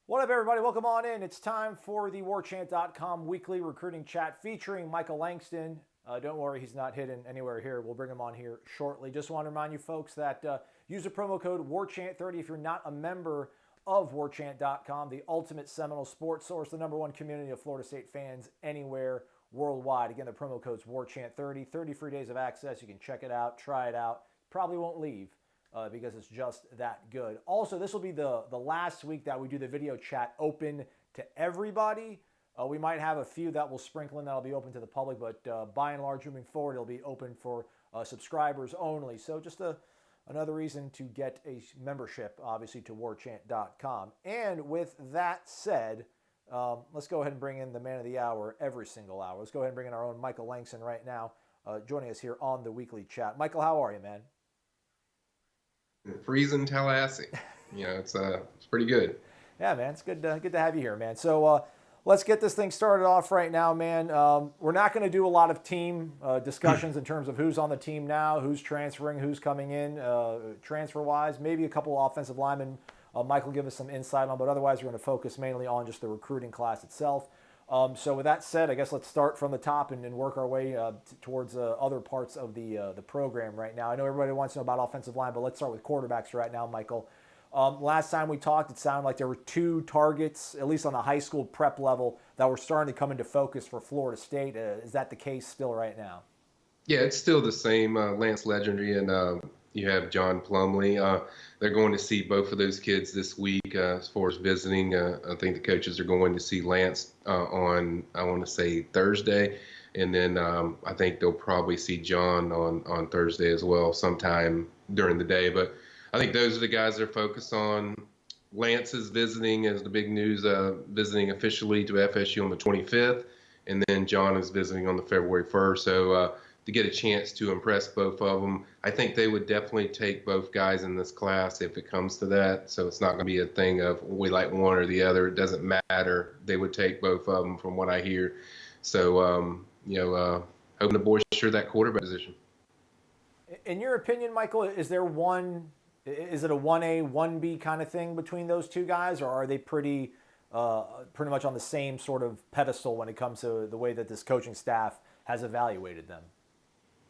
What up, everybody? Welcome on in. It's time for the Warchant.com weekly recruiting chat featuring Michael Langston. Don't worry, he's not hidden anywhere here. We'll bring him on here shortly. Just want to remind you folks that use the promo code Warchant30 if you're not a member of Warchant.com, the ultimate Seminole sports source, the number one community of Florida State fans anywhere worldwide. Again, the promo code's Warchant30, 30 free days of access. You can check it out, try it out. Probably won't leave. Because it's just that good. Also, this will be the last week that we do the video chat open to everybody. We might have a few that will sprinkle in that'll be open to the public, but by and large, moving forward, it'll be open for subscribers only. So just another reason to get a membership, obviously, to warchant.com. And with that said, let's go ahead and bring in the man of the hour every single hour. Let's go ahead and bring in our own Michael Langston right now, joining us here on the weekly chat. Michael, how are you, man? Freezing Tallahassee. It's pretty good. Yeah, man, it's good to have you here, man. So let's get this thing started off right now, man. We're not going to do a lot of team discussions in terms of who's on the team now, who's transferring, who's coming in transfer-wise. Maybe a couple of offensive linemen Mike will give us some insight on, but otherwise we're going to focus mainly on just the recruiting class itself. So with that said, I guess let's start from the top and work our way towards other parts of the program right now. I know everybody wants to know about offensive line, but let's start with quarterbacks right now, Michael. Last time we talked, it sounded like there were two targets, at least on the high school prep level, that were starting to come into focus for Florida State. Is that the case still right now? Yeah, it's still the same. Lance Legendary and you have John Plumley. They're going to see both of those kids this week as far as visiting. I think the coaches are going to see Lance on, I want to say, Thursday. And then I think they'll probably see John on Thursday as well, sometime during the day. But I think those are the guys they're focused on. Lance is visiting, as the big news, visiting officially to FSU on the 25th. And then John is visiting on the February 1st. So to get a chance to impress both of them, I think they would definitely take both guys in this class if it comes to that. So it's not going to be a thing of we like one or the other. It doesn't matter. They would take both of them from what I hear. So, hoping to bolster that quarterback position. In your opinion, Michael, is it a 1A, 1B kind of thing between those two guys, or are they pretty much on the same sort of pedestal when it comes to the way that this coaching staff has evaluated them?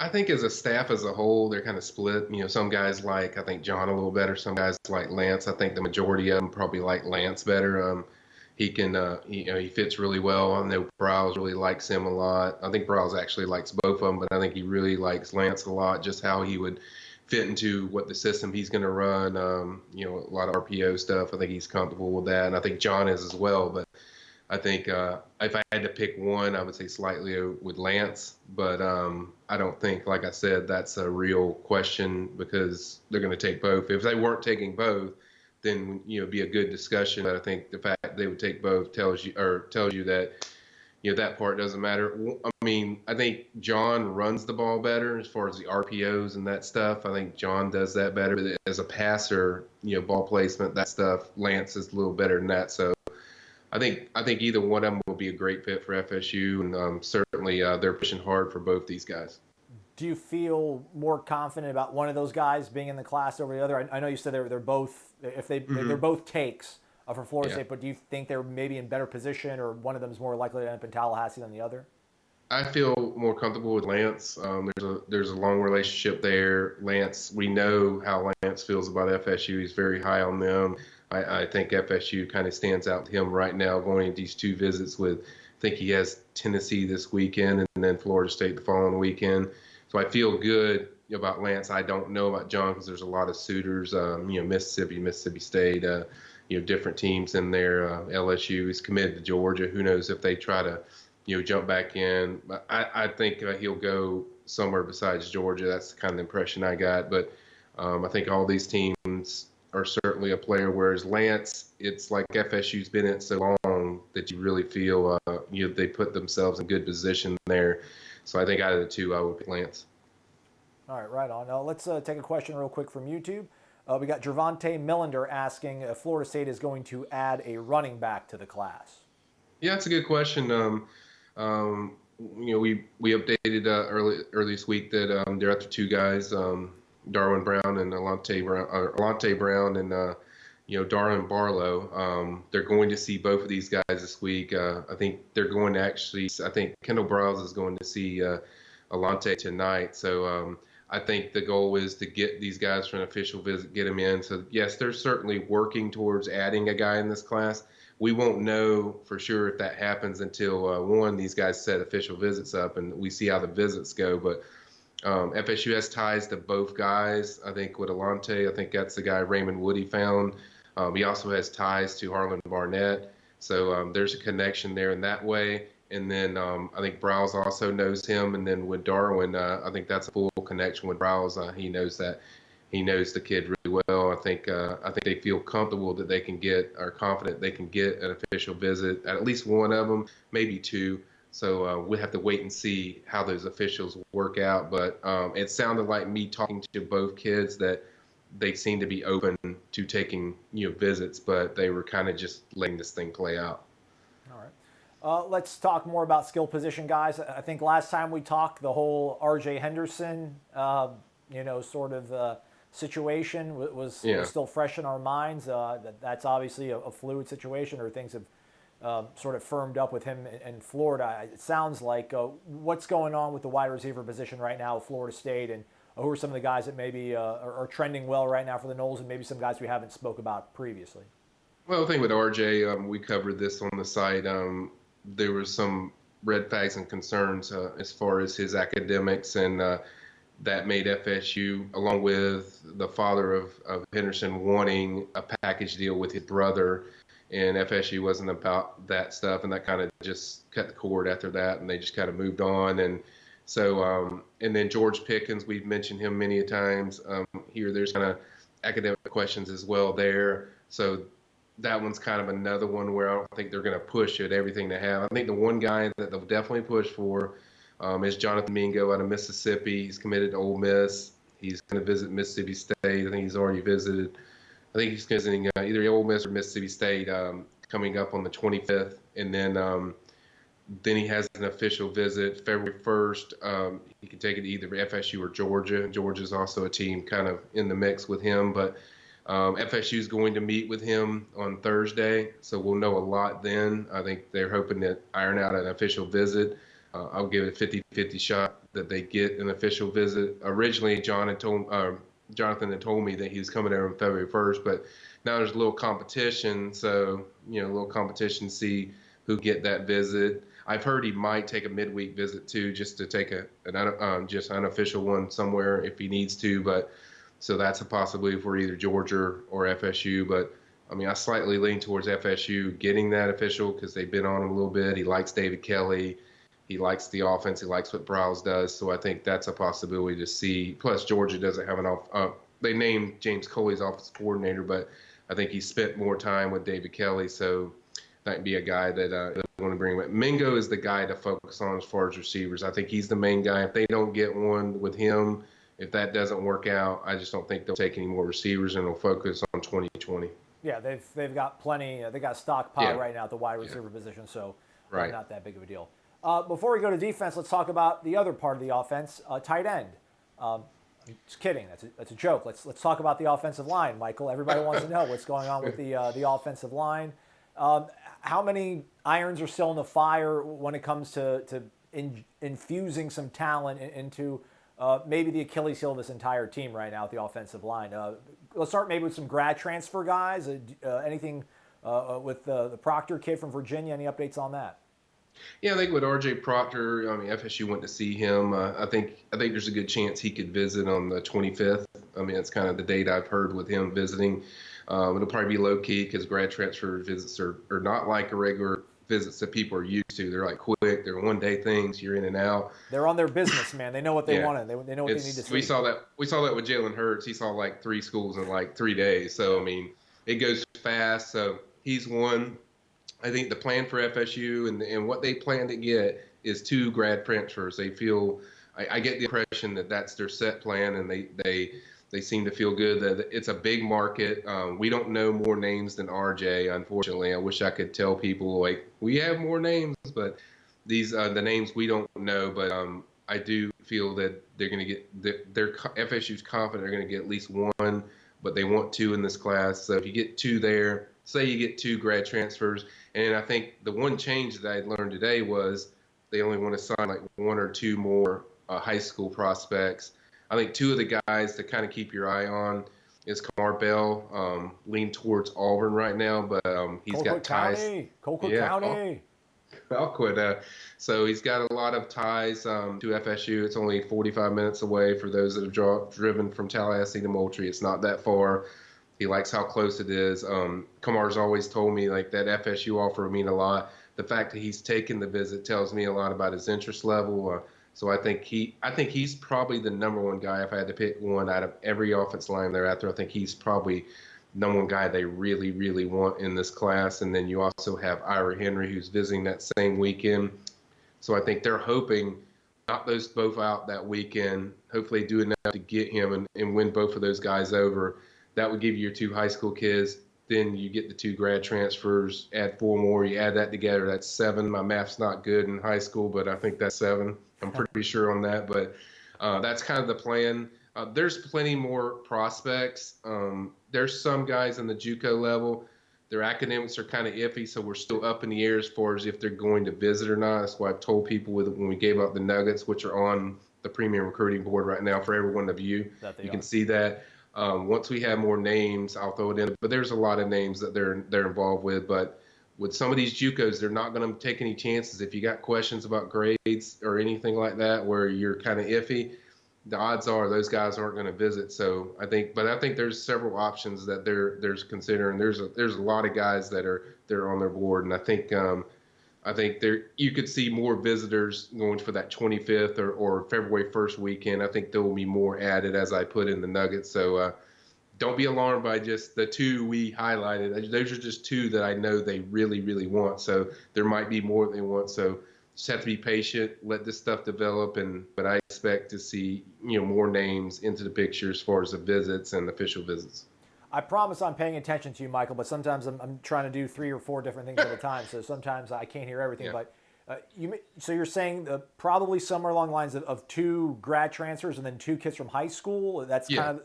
I think as a staff as a whole, they're kind of split. Some guys like, I think, John a little better. Some guys like Lance. I think the majority of them probably like Lance better. He can, he fits really well. I know Browse really likes him a lot. I think Browse actually likes both of them, but I think he really likes Lance a lot, just how he would fit into what the system he's going to run. A lot of RPO stuff. I think he's comfortable with that. And I think John is as well. But I think if I had to pick one, I would say slightly with Lance. But I don't think, like I said, that's a real question because they're going to take both. If they weren't taking both, then it'd be a good discussion. But I think the fact they would take both tells you that that part doesn't matter. I mean, I think John runs the ball better as far as the RPOs and that stuff. I think John does that better. But as a passer, ball placement, that stuff, Lance is a little better than that. So I think either one of them will be a great fit for FSU, and certainly they're pushing hard for both these guys. Do you feel more confident about one of those guys being in the class over the other? I know you said they're both, they're both takes for Florida State, but do you think they're maybe in better position, or one of them is more likely to end up in Tallahassee than the other? I feel more comfortable with Lance. There's a long relationship there. Lance, we know how Lance feels about FSU. He's very high on them. I think FSU kind of stands out to him right now going these two visits with, I think he has Tennessee this weekend and then Florida State the following weekend. So I feel good about Lance. I don't know about John because there's a lot of suitors, Mississippi State, different teams in there. LSU is committed to Georgia. Who knows if they try to, jump back in. But I think he'll go somewhere besides Georgia. That's the kind of impression I got. But I think all these teams are certainly a player, whereas Lance, it's like FSU's been in it so long that you really feel they put themselves in good position there. So I think out of the two, I would pick Lance. All right, right on. Now let's take a question real quick from YouTube. We got Gervonta Millender asking if Florida State is going to add a running back to the class. Yeah, that's a good question. We updated early this week that they're after two guys, Darwin Brown and Alante Brown, and Darwin Barlow. They're going to see both of these guys this week. I think they're going to actually. I think Kendall Browse is going to see Alante tonight. So I think the goal is to get these guys for an official visit, get them in. So yes, they're certainly working towards adding a guy in this class. We won't know for sure if that happens until these guys set official visits up and we see how the visits go. But FSU has ties to both guys. I think with Alante, I think that's the guy Raymond Woody found. He also has ties to Harlan Barnett. So there's a connection there in that way. And then I think Browse also knows him. And then with Darwin, I think that's a full connection with Browse. He knows that. He knows the kid really well. I think they feel comfortable that they can get, or confident they can get an official visit, at least one of them, maybe two. So we have to wait and see how those officials work out. But it sounded like me talking to both kids that they seem to be open to taking visits, but they were kind of just letting this thing play out. All right. Let's talk more about skill position guys. I think last time we talked, the whole R.J. Henderson, situation was still fresh in our minds. That's obviously a fluid situation, or things have sort of firmed up with him in Florida. It sounds like what's going on with the wide receiver position right now at Florida State, and who are some of the guys that maybe are trending well right now for the Noles, and maybe some guys we haven't spoke about previously? Well, the thing with RJ, we covered this on the site. There was some red flags and concerns as far as his academics, and that made FSU, along with the father of Henderson, wanting a package deal with his brother. And FSU wasn't about that stuff, and that kind of just cut the cord after that, and they just kind of moved on. And so, and then George Pickens, we've mentioned him many times. Here, there's kind of academic questions as well there. So that one's kind of another one where I don't think they're going to push at everything they have. I think the one guy that they'll definitely push for is Jonathan Mingo out of Mississippi. He's committed to Ole Miss. He's going to visit Mississippi State. I think he's already visited. I think he's visiting either Ole Miss or Mississippi State coming up on the 25th. And then he has an official visit February 1st. He can take it to either FSU or Georgia. Georgia's also a team kind of in the mix with him. But FSU is going to meet with him on Thursday, so we'll know a lot then. I think they're hoping to iron out an official visit. I'll give it a 50-50 shot that they get an official visit. Originally, Jonathan had told me that he was coming there on February 1st, but now there's a little competition, so a little competition to see who get that visit. I've heard he might take a midweek visit too, just to take just unofficial one somewhere if he needs to. But so that's a possibility for either Georgia or FSU. But I mean, I slightly lean towards FSU getting that official because they've been on him a little bit. He likes David Kelly. He likes the offense. He likes what Browse does. So I think that's a possibility to see. Plus, Georgia doesn't have they named James Coley's offensive coordinator, but I think he spent more time with David Kelly. So that might be a guy that they want to bring with. Mingo is the guy to focus on as far as receivers. I think he's the main guy. If they don't get one with him, if that doesn't work out, I just don't think they'll take any more receivers, and they'll focus on 2020. Yeah, they've got plenty. They got stockpile right now at the wide receiver position, so not that big of a deal. Before we go to defense, let's talk about the other part of the offense, tight end. Just kidding. That's a joke. Let's talk about the offensive line, Michael. Everybody wants to know what's going on with the offensive line. How many irons are still in the fire when it comes to infusing some talent into maybe the Achilles heel of this entire team right now at the offensive line? Let's start maybe with some grad transfer guys. Anything with the Proctor kid from Virginia? Any updates on that? Yeah, I think with R.J. Proctor, I mean, FSU went to see him. I think there's a good chance he could visit on the 25th. I mean, it's kind of the date I've heard with him visiting. It'll probably be low-key because grad transfer visits are not like a regular visits that people are used to. They're like quick. They're one-day things. You're in and out. They're on their business, man. They know what they want. They know what they need to see. We saw that with Jalen Hurts. He saw like 3 schools in like 3 days. So, I mean, it goes fast. So he's one. I think the plan for FSU and what they plan to get is 2 grad transfers. They feel I get the impression that that's their set plan, and they seem to feel good that it's a big market. We don't know more names than RJ, unfortunately. I wish I could tell people like we have more names, but these the names we don't know. But I do feel that they're going to get FSU's confident they're going to get at least one but they want 2 in this class. So if you get 2 there, say you get 2 grad transfers, and I think the one change that I learned today was they only want to sign like 1 or 2 more high school prospects. I think 2 of the guys to kind of keep your eye on is Kamar Bell, lean towards Auburn right now, but he's got ties. Colquitt Yeah, County. Falquid. So he's got a lot of ties to FSU. It's only 45 minutes away for those that have driven from Tallahassee to Moultrie. It's not that far. He likes how close it is. Kamar's always told me like that FSU offer would mean a lot. The fact that he's taken the visit tells me a lot about his interest level. So I think he's probably the number one guy. If I had to pick one out of every offense line they're after, I think he's probably number one guy they really, really want in this class. And then you also have Ira Henry, who's visiting that same weekend. So I think they're hoping knock those both out that weekend. Hopefully do enough to get him and win both of those guys over. That would give you your 2 high school kids. Then you get the 2 grad transfers, add 4 more. You add that together, that's 7. My math's not good in high school, but I think that's 7. I'm pretty sure on that. But that's kind of the plan. There's plenty more prospects. There's some guys in the JUCO level. Their academics are kind of iffy, so we're still up in the air as far as if they're going to visit or not. That's why I've told people when we gave out the nuggets, which are on the premium recruiting board right now for everyone to view. You can see that. Once we have more names, I'll throw it in. But there's a lot of names that they're involved with. But with some of these JUCOs, they're not going to take any chances. If you got questions about grades or anything like that where you're kind of iffy, the odds are those guys aren't going to visit. So I think there's several options that they're considering. There's a lot of guys that are on their board, and I think there you could see more visitors going for that 25th or February 1st weekend. I think there will be more added as I put in the nuggets. So don't be alarmed by just the 2 we highlighted. Those are just 2 that I know they really, really want. So there might be more they want. So just have to be patient, let this stuff develop, but I expect to see more names into the picture as far as the visits and official visits. I promise I'm paying attention to you, Michael, but sometimes I'm trying to do 3 or 4 different things at a time, so sometimes I can't hear everything. Yeah. But so you're saying probably somewhere along the lines of 2 grad transfers and then 2 kids from high school? That's kind of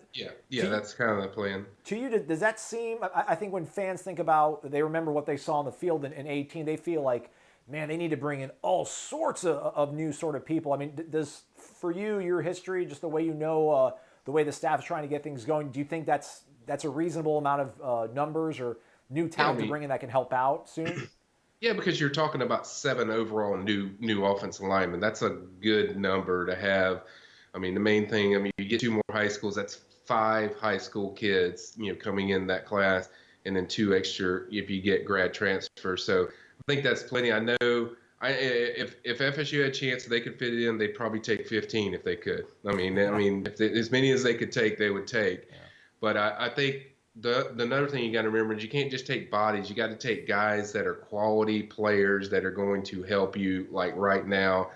that's kind of the plan. To you, does that seem? I think when fans think about, they remember what they saw on the field in 18, they feel like, man, they need to bring in all sorts of new sort of people. I mean, does, for you, your history, just the way you know, the way the staff is trying to get things going, do you think that's a reasonable amount of numbers or new talent to bring in that can help out soon? Yeah, because you're talking about 7 overall new offensive linemen. That's a good number to have. I mean, the main thing, you get 2 more high schools, that's 5 high school kids, coming in that class, and then 2 extra if you get grad transfers. So I think that's plenty. I know if FSU had a chance they could fit it in, they'd probably take 15 if they could. If as many as they could take, they would take. Yeah. But I think the another thing you got to remember is you can't just take bodies. You got to take guys that are quality players that are going to help you like right now.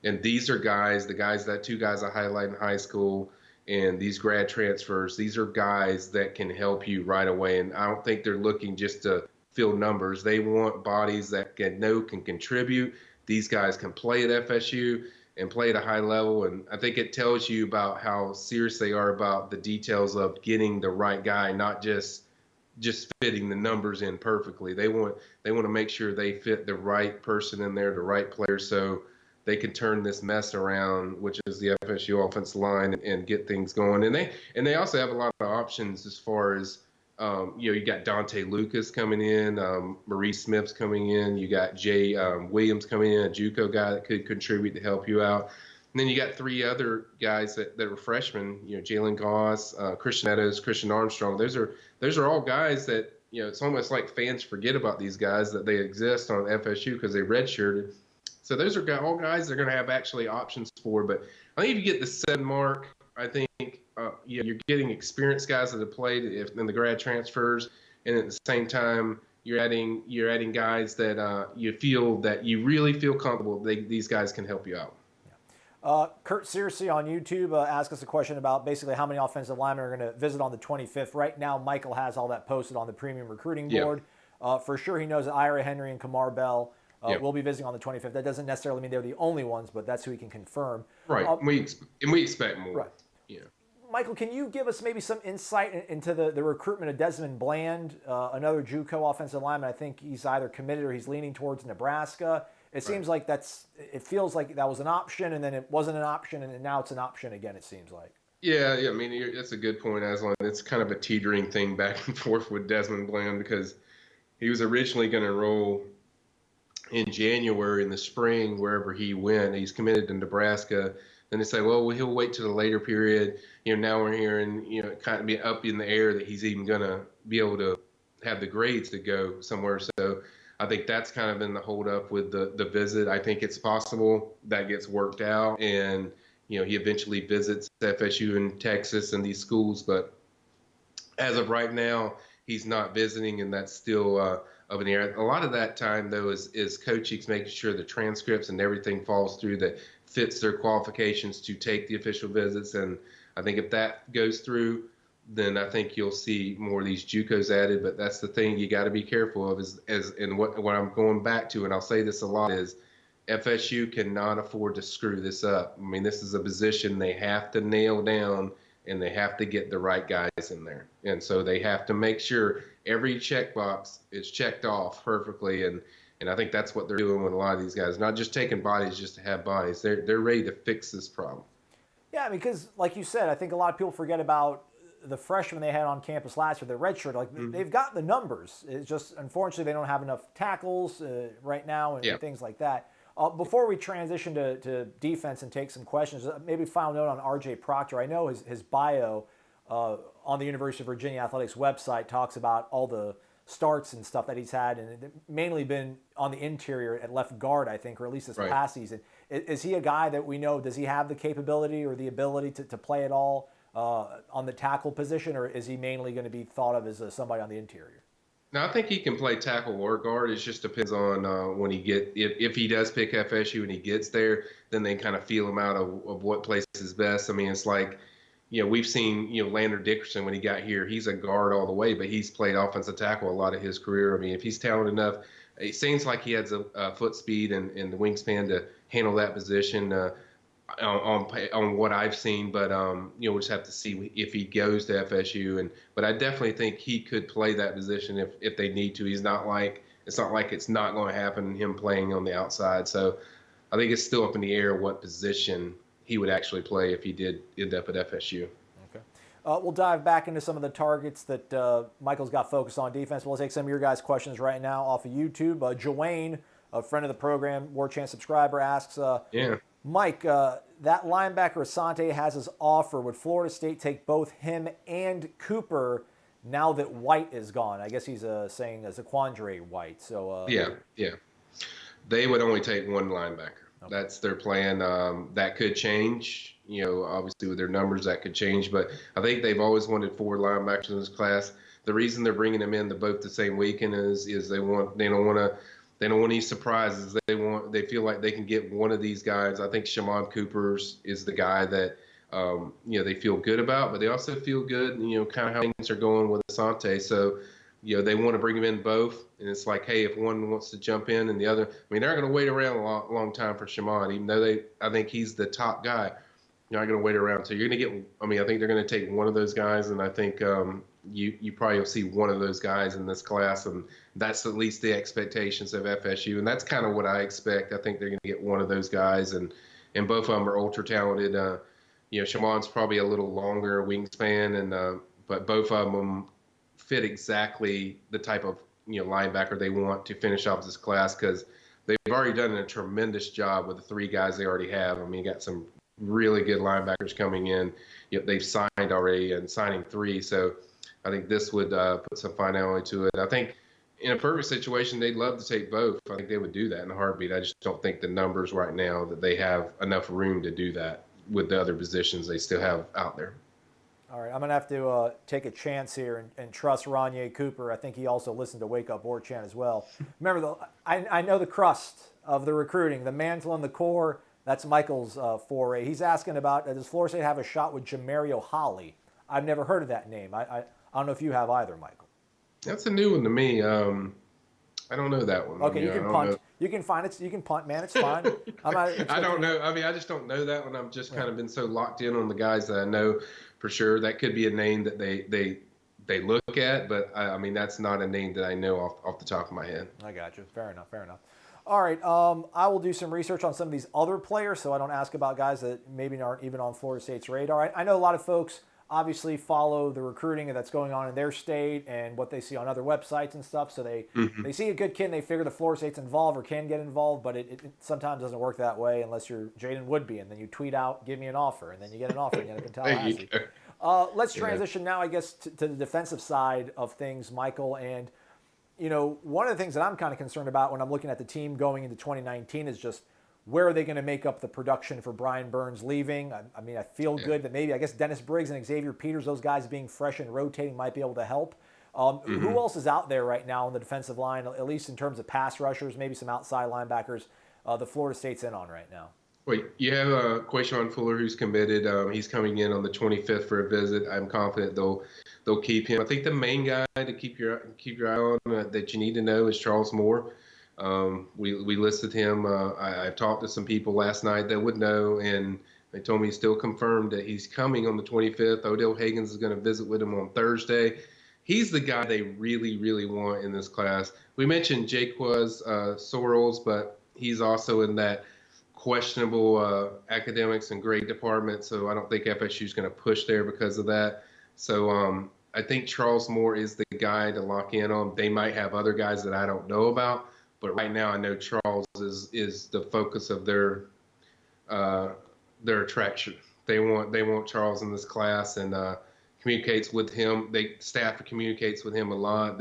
And these are guys, that 2 guys I highlight in high school and these grad transfers, these are guys that can help you right away. And I don't think they're looking just to fill numbers. They want bodies that can contribute. These guys can play at FSU and play at a high level. And I think it tells you about how serious they are about the details of getting the right guy, not just fitting the numbers in perfectly. They want to make sure they fit the right person in there, the right player, so they can turn this mess around, which is the FSU offensive line, and get things going. And they also have a lot of options as far as you got Dante Lucas coming in, Maurice Smith's coming in, you got Jay Williams coming in, a JUCO guy that could contribute to help you out. And then you got 3 other guys that are freshmen, Jalen Goss, Christian Edos, Christian Armstrong. Those are all guys that, it's almost like fans forget about these guys, that they exist on FSU because they redshirted. So those are all guys they're going to have actually options for. But I think if you get the 7 mark, I think you're getting experienced guys that have played in the grad transfers, and at the same time you're adding guys that you really feel comfortable. These guys can help you out. Kurt Searcy on YouTube asked us a question about basically how many offensive linemen are going to visit on the 25th. Right now, Michael has all that posted on the premium recruiting board. For sure, he knows that Ira Henry and Kamar Bell will be visiting on the 25th. That doesn't necessarily mean they're the only ones, but that's who he can confirm. Right. We expect more. Right. Yeah. Michael, can you give us maybe some insight into the recruitment of Desmond Bland, another JUCO offensive lineman? I think he's either committed or he's leaning towards Nebraska. It seems like it feels like that was an option, and then it wasn't an option, and now it's an option again, it seems like. Yeah, I mean, that's a good point, Aslan. It's kind of a teetering thing back and forth with Desmond Bland because he was originally going to enroll in January in the spring wherever he went. He's committed to Nebraska. Then they say, well, he'll wait to the later period. Now we're hearing, kind of be up in the air that he's even going to be able to have the grades to go somewhere. So I think that's kind of been the holdup with the visit. I think it's possible that gets worked out, and he eventually visits FSU and Texas and these schools. But as of right now, he's not visiting, and that's still up in the air. A lot of that time, though, is coaching, making sure the transcripts and everything falls through that fits their qualifications to take the official visits. And I think if that goes through, then I think you'll see more of these JUCOs added. But that's the thing you got to be careful of and what I'm going back to, and I'll say this a lot, is FSU cannot afford to screw this up. I mean, this is a position they have to nail down, and they have to get the right guys in there. And so they have to make sure every checkbox is checked off perfectly. And I think that's what they're doing with a lot of these guys, not just taking bodies just to have bodies. They're ready to fix this problem. Yeah, because like you said, I think a lot of people forget about the freshmen they had on campus last year, the redshirt. Like they've got the numbers. It's just, unfortunately, they don't have enough tackles right now and things like that. Before we transition to defense and take some questions, maybe final note on R.J. Proctor. I know his bio on the University of Virginia Athletics website talks about all the starts and stuff that he's had, and mainly been on the interior at left guard, I think, or at least this past season. Is he a guy that we know, does he have the capability or the ability to play at all on the tackle position, or is he mainly going to be thought of as somebody on the interior? No, I think he can play tackle or guard. It just depends on when if he does pick FSU and he gets there, then they kind of feel him out of what place is best. I mean, it's like, we've seen, Lander Dickerson when he got here, he's a guard all the way, but he's played offensive tackle a lot of his career. I mean, if he's talented enough, it seems like he has a foot speed and the wingspan to handle that position on what I've seen. But, we'll just have to see if he goes to FSU. But I definitely think he could play that position if they need to. It's not like it's not going to happen, him playing on the outside. So I think it's still up in the air what position he would actually play if he did end up at FSU. Okay. We'll dive back into some of the targets that Michael's got focused on defense. We'll take some of your guys' questions right now off of YouTube. Joanne, a friend of the program, Warchant subscriber, asks, Mike, that linebacker Asante has his offer. Would Florida State take both him and Cooper now that White is gone? I guess he's saying Zaquandre White. So yeah. They would only take one linebacker. Okay. That's their plan. That could change. Obviously with their numbers, that could change. But I think they've always wanted 4 linebackers in this class. The reason they're bringing them in both the same weekend is they don't want any surprises. They feel like they can get one of these guys. I think Shimon Cooper's is the guy that they feel good about, but they also feel good, kind of how things are going with Asante. So, they want to bring him in both, and it's like, hey, if one wants to jump in and the other, they're not going to wait around a long time for Shimon, even though I think he's the top guy. You're not going to wait around. So you're going to get. I think they're going to take one of those guys, and I think you probably will see one of those guys in this class, and that's at least the expectations of FSU, and that's kind of what I expect. I think they're going to get one of those guys, and both of them are ultra talented. Shimon's probably a little longer wingspan, and but both of them fit exactly the type of linebacker they want to finish off this class, because they've already done a tremendous job with the 3 guys they already have. You got some really good linebackers coming in. They've signed already, and signing 3. So I think this would put some finality to it. I think in a perfect situation, they'd love to take both. I think they would do that in a heartbeat. I just don't think the numbers right now that they have enough room to do that with the other positions they still have out there. All right, I'm going to have to take a chance here and trust Ronye Cooper. I think he also listened to Wake Up Warchant as well. Remember, I know the crust of the recruiting, the mantle and the core. That's Michael's foray. He's asking about, does Florida State have a shot with Jamario Holly? I've never heard of that name. I don't know if you have either, Michael. That's a new one to me. I don't know that one. I Okay, mean, you I can don't punt. know. You can find it. You can punt, man. It's fine. I'm not I expecting don't you. know. I mean, I just don't know that one. I've just Yeah. kind of been so locked in on the guys that I know for sure. That could be a name that they look at, but I mean, that's not a name that I know off the top of my head. I got you. Fair enough. Fair enough. All right. I will do some research on some of these other players, so I don't ask about guys that maybe aren't even on Florida State's radar. I know a lot of folks obviously follow the recruiting that's going on in their state and what they see on other websites and stuff. So Hmm. they see a good kid and they figure the Florida State's involved or can get involved, but it sometimes doesn't work that way unless you're Jaden Woodby, and then you tweet out, "Give me an offer," and then you get an offer and you end up in There you Tallahassee. go. Let's Yeah. transition now, I guess, to the defensive side of things, Michael. And one of the things that I'm kind of concerned about when I'm looking at the team going into 2019 is just where are they going to make up the production for Brian Burns leaving? I mean, I feel Yeah. good that maybe, I guess, Dennis Briggs and Xavier Peters, those guys being fresh and rotating might be able to help. Who Hmm. else is out there right now on the defensive line, at least in terms of pass rushers, maybe some outside linebackers, the Florida State's in on right now? Wait, you have Quayshawn Fuller who's committed. He's coming in on the 25th for a visit. I'm confident they'll keep him. I think the main guy to keep your eye on that you need to know is Charles Moore. We listed him. I talked to some people last night that would know, and they told me he's still confirmed that he's coming on the 25th. Odell Higgins is going to visit with him on Thursday. He's the guy they really, really want in this class. We mentioned Jaquez Sorrells, but he's also in that questionable academics and grade department, so I don't think FSU is going to push there because of that. So I think Charles Moore is the guy to lock in on. They might have other guys that I don't know about, but right now I know Charles is the focus of uh, their attraction. They want Charles in this class and communicates with him. Staff communicates with him a lot.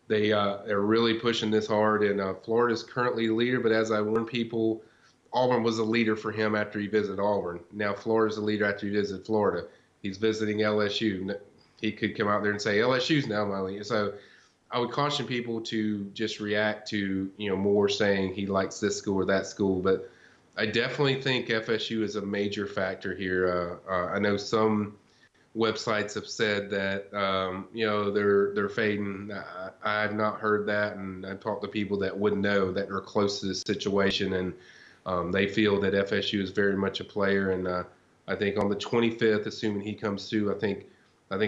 They're really pushing this hard, and Florida's currently the leader. But as I warn people, Auburn was a leader for him after he visited Auburn. Now Florida's a leader after he visited Florida. He's visiting LSU. He could come out there and say LSU's now my leader. So I would caution people to just react to more saying he likes this school or that school. But I definitely think FSU is a major factor here. I know some websites have said that they're fading. I've not heard that, and I've talked to people that would know that are close to this situation, and they feel that FSU is very much a player. And I think on the 25th, assuming he comes through, I think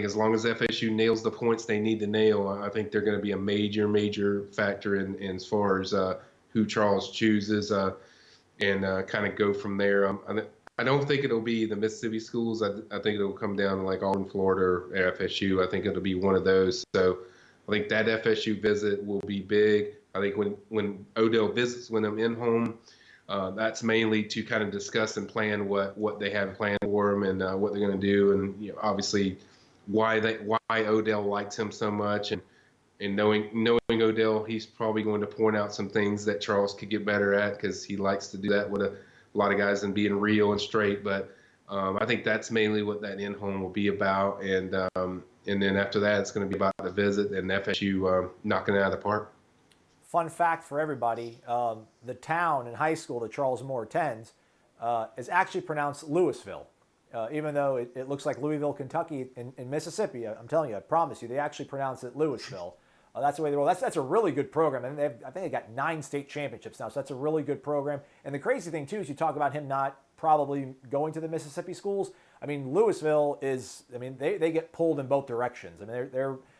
as long as FSU nails the points they need to nail, I think they're going to be a major factor in as far as who Charles chooses and kind of go from there. I don't think it'll be the Mississippi schools. I think it'll come down to like Auburn, Florida, or FSU. I think it'll be one of those. So I think that FSU visit will be big. I think when Odell visits when I'm in home, that's mainly to kind of discuss and plan what they have planned for him and what they're going to do, and obviously why Odell likes him so much, and knowing Odell, he's probably going to point out some things that Charles could get better at because he likes to do that with a lot of guys and being real and straight. But I think that's mainly what that in-home will be about. And then after that, it's going to be about the visit and FSU knocking it out of the park. Fun fact for everybody, the town and high school that Charles Moore attends is actually pronounced Louisville. Even though it looks like Louisville, Kentucky in Mississippi. I'm telling you, I promise you, they actually pronounce it Louisville. That's the way they roll. That's a really good program. And I think they got 9 state championships now, so that's a really good program. And the crazy thing, too, is you talk about him not probably going to the Mississippi schools. I mean, Louisville is, they get pulled in both directions. I mean,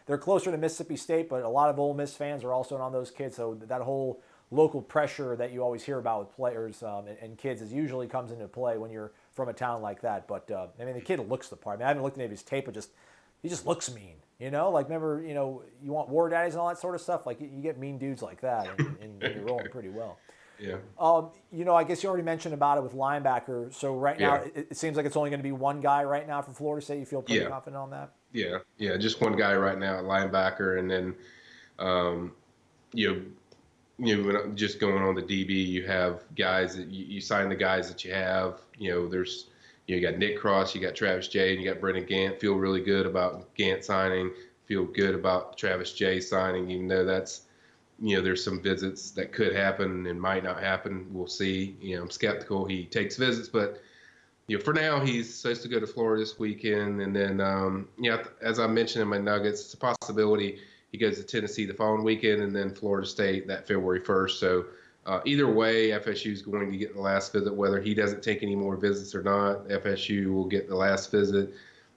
they're closer to Mississippi State, but a lot of Ole Miss fans are also on those kids. So that whole local pressure that you always hear about with players and kids usually comes into play when you're from a town like that. But, the kid looks the part. I haven't looked at any of his tape, but he just looks mean. Like, remember, you want war daddies and all that sort of stuff? Like, you get mean dudes like that, and you're rolling pretty well. Yeah. I guess you already mentioned about it with linebacker. So right now, Yeah. it seems like it's only going to be one guy right now for Florida State. You feel pretty Yeah. confident on that? Yeah. Just one guy right now at linebacker, and then you just going on the DB, you have guys that you sign the guys that you have. There's you got Nick Cross, you got Travis Jay, and you got Brendan Gant. Feel really good about Gant signing. Feel good about Travis Jay signing, even though that's there's some visits that could happen and might not happen. We'll see. I'm skeptical he takes visits, but for now he's supposed to go to Florida this weekend, and then as I mentioned in my nuggets, it's a possibility he goes to Tennessee the following weekend, and then Florida State that February 1st. So either way, FSU is going to get the last visit, whether he doesn't take any more visits or not. FSU will get the last visit.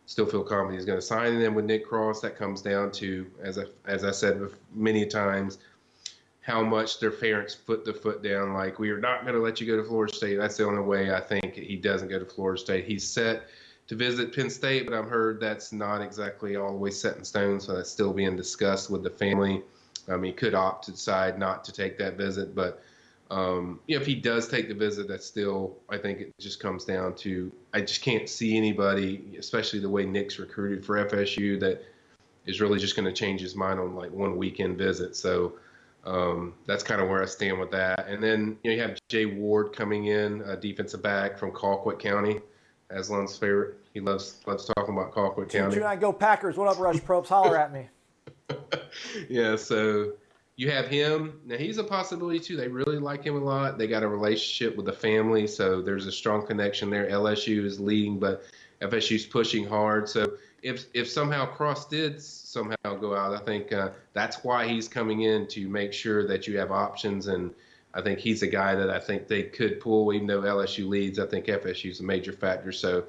Still feel confident he's going to sign. And then with Nick Cross, that comes down to, as I said many times, how much their parents put the foot down. Like, we are not going to let you go to Florida State. That's the only way I think he doesn't go to Florida State. He's set to visit Penn State, but I've heard that's not exactly all the way set in stone, so that's still being discussed with the family. He could opt to decide not to take that visit, but if he does take the visit, that's still, I think it just comes down to, I just can't see anybody, especially the way Nick's recruited for FSU, that is really just going to change his mind on like one weekend visit. So that's kind of where I stand with that. And then you have Jay Ward coming in, a defensive back from Colquitt County, Aslan's favorite. He loves talking about Colquitt County. 229 Go Packers. What up, Rush Probes? Holler at me. Yeah, so you have him. Now, he's a possibility, too. They really like him a lot. They got a relationship with the family, so there's a strong connection there. LSU is leading, but FSU's pushing hard. So if somehow Cross did somehow go out, I think that's why he's coming in, to make sure that you have options. And I think he's a guy that I think they could pull, even though LSU leads. I think FSU is a major factor. So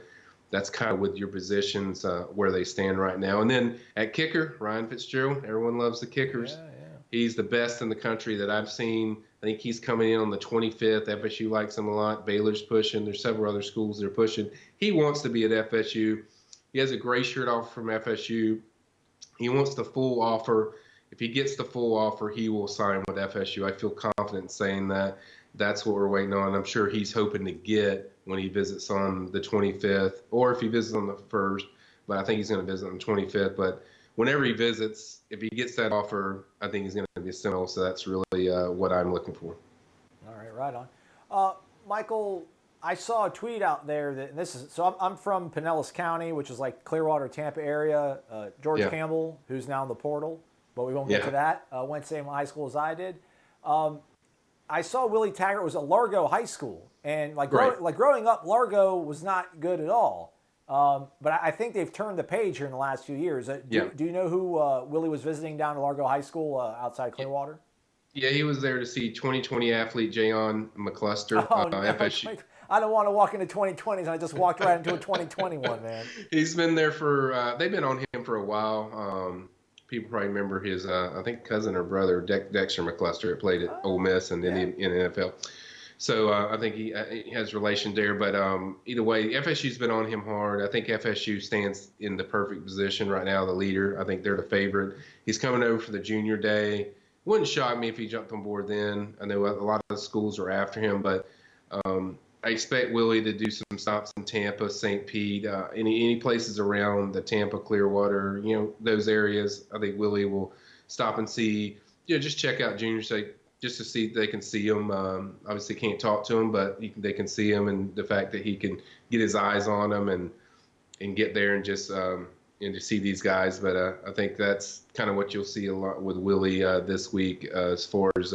that's kind of with your positions where they stand right now. And then at kicker, Ryan Fitzgerald. Everyone loves the kickers. Yeah. He's the best in the country that I've seen. I think he's coming in on the 25th. FSU likes him a lot. Baylor's pushing. There's several other schools that are pushing. He wants to be at FSU. He has a gray shirt offer from FSU. He wants the full offer. If he gets the full offer, he will sign with FSU. I feel confident saying that. That's what we're waiting on. I'm sure he's hoping to get when he visits on the 25th, or if he visits on the 1st. But I think he's going to visit on the 25th. But whenever he visits, if he gets that offer, I think he's going to be a Seminole. So that's really what I'm looking for. All right on. Michael, I saw a tweet out there that I'm from Pinellas County, which is like Clearwater, Tampa area. George Campbell, who's now in the portal, but we won't get to that, went same high school as I did. I saw Willie Taggart was at Largo High School, and growing up, Largo was not good at all. But I think they've turned the page here in the last few years. Do you know who Willie was visiting down at Largo High School outside Clearwater? Yeah, he was there to see 2020 athlete Jayon McCluster. FSU. I don't want to walk into 2020s, and I just walked right into a 2021, man. He's been there for they've been on him for a while. People probably remember his, I think, cousin or brother, Dexter McCluster, that played at Ole Miss and then in the NFL. So I think he has relation there. But either way, FSU's been on him hard. I think FSU stands in the perfect position right now, the leader. I think they're the favorite. He's coming over for the junior day. Wouldn't shock me if he jumped on board then. I know a lot of the schools are after him, but I expect Willie to do some stops in Tampa, St. Pete, any places around the Tampa, Clearwater, those areas. I think Willie will stop and see, just check out junior state just to see if they can see him. Obviously can't talk to him, but they can see him, and the fact that he can get his eyes on them and get there and just and to see these guys. But I think that's kind of what you'll see a lot with Willie this week as far as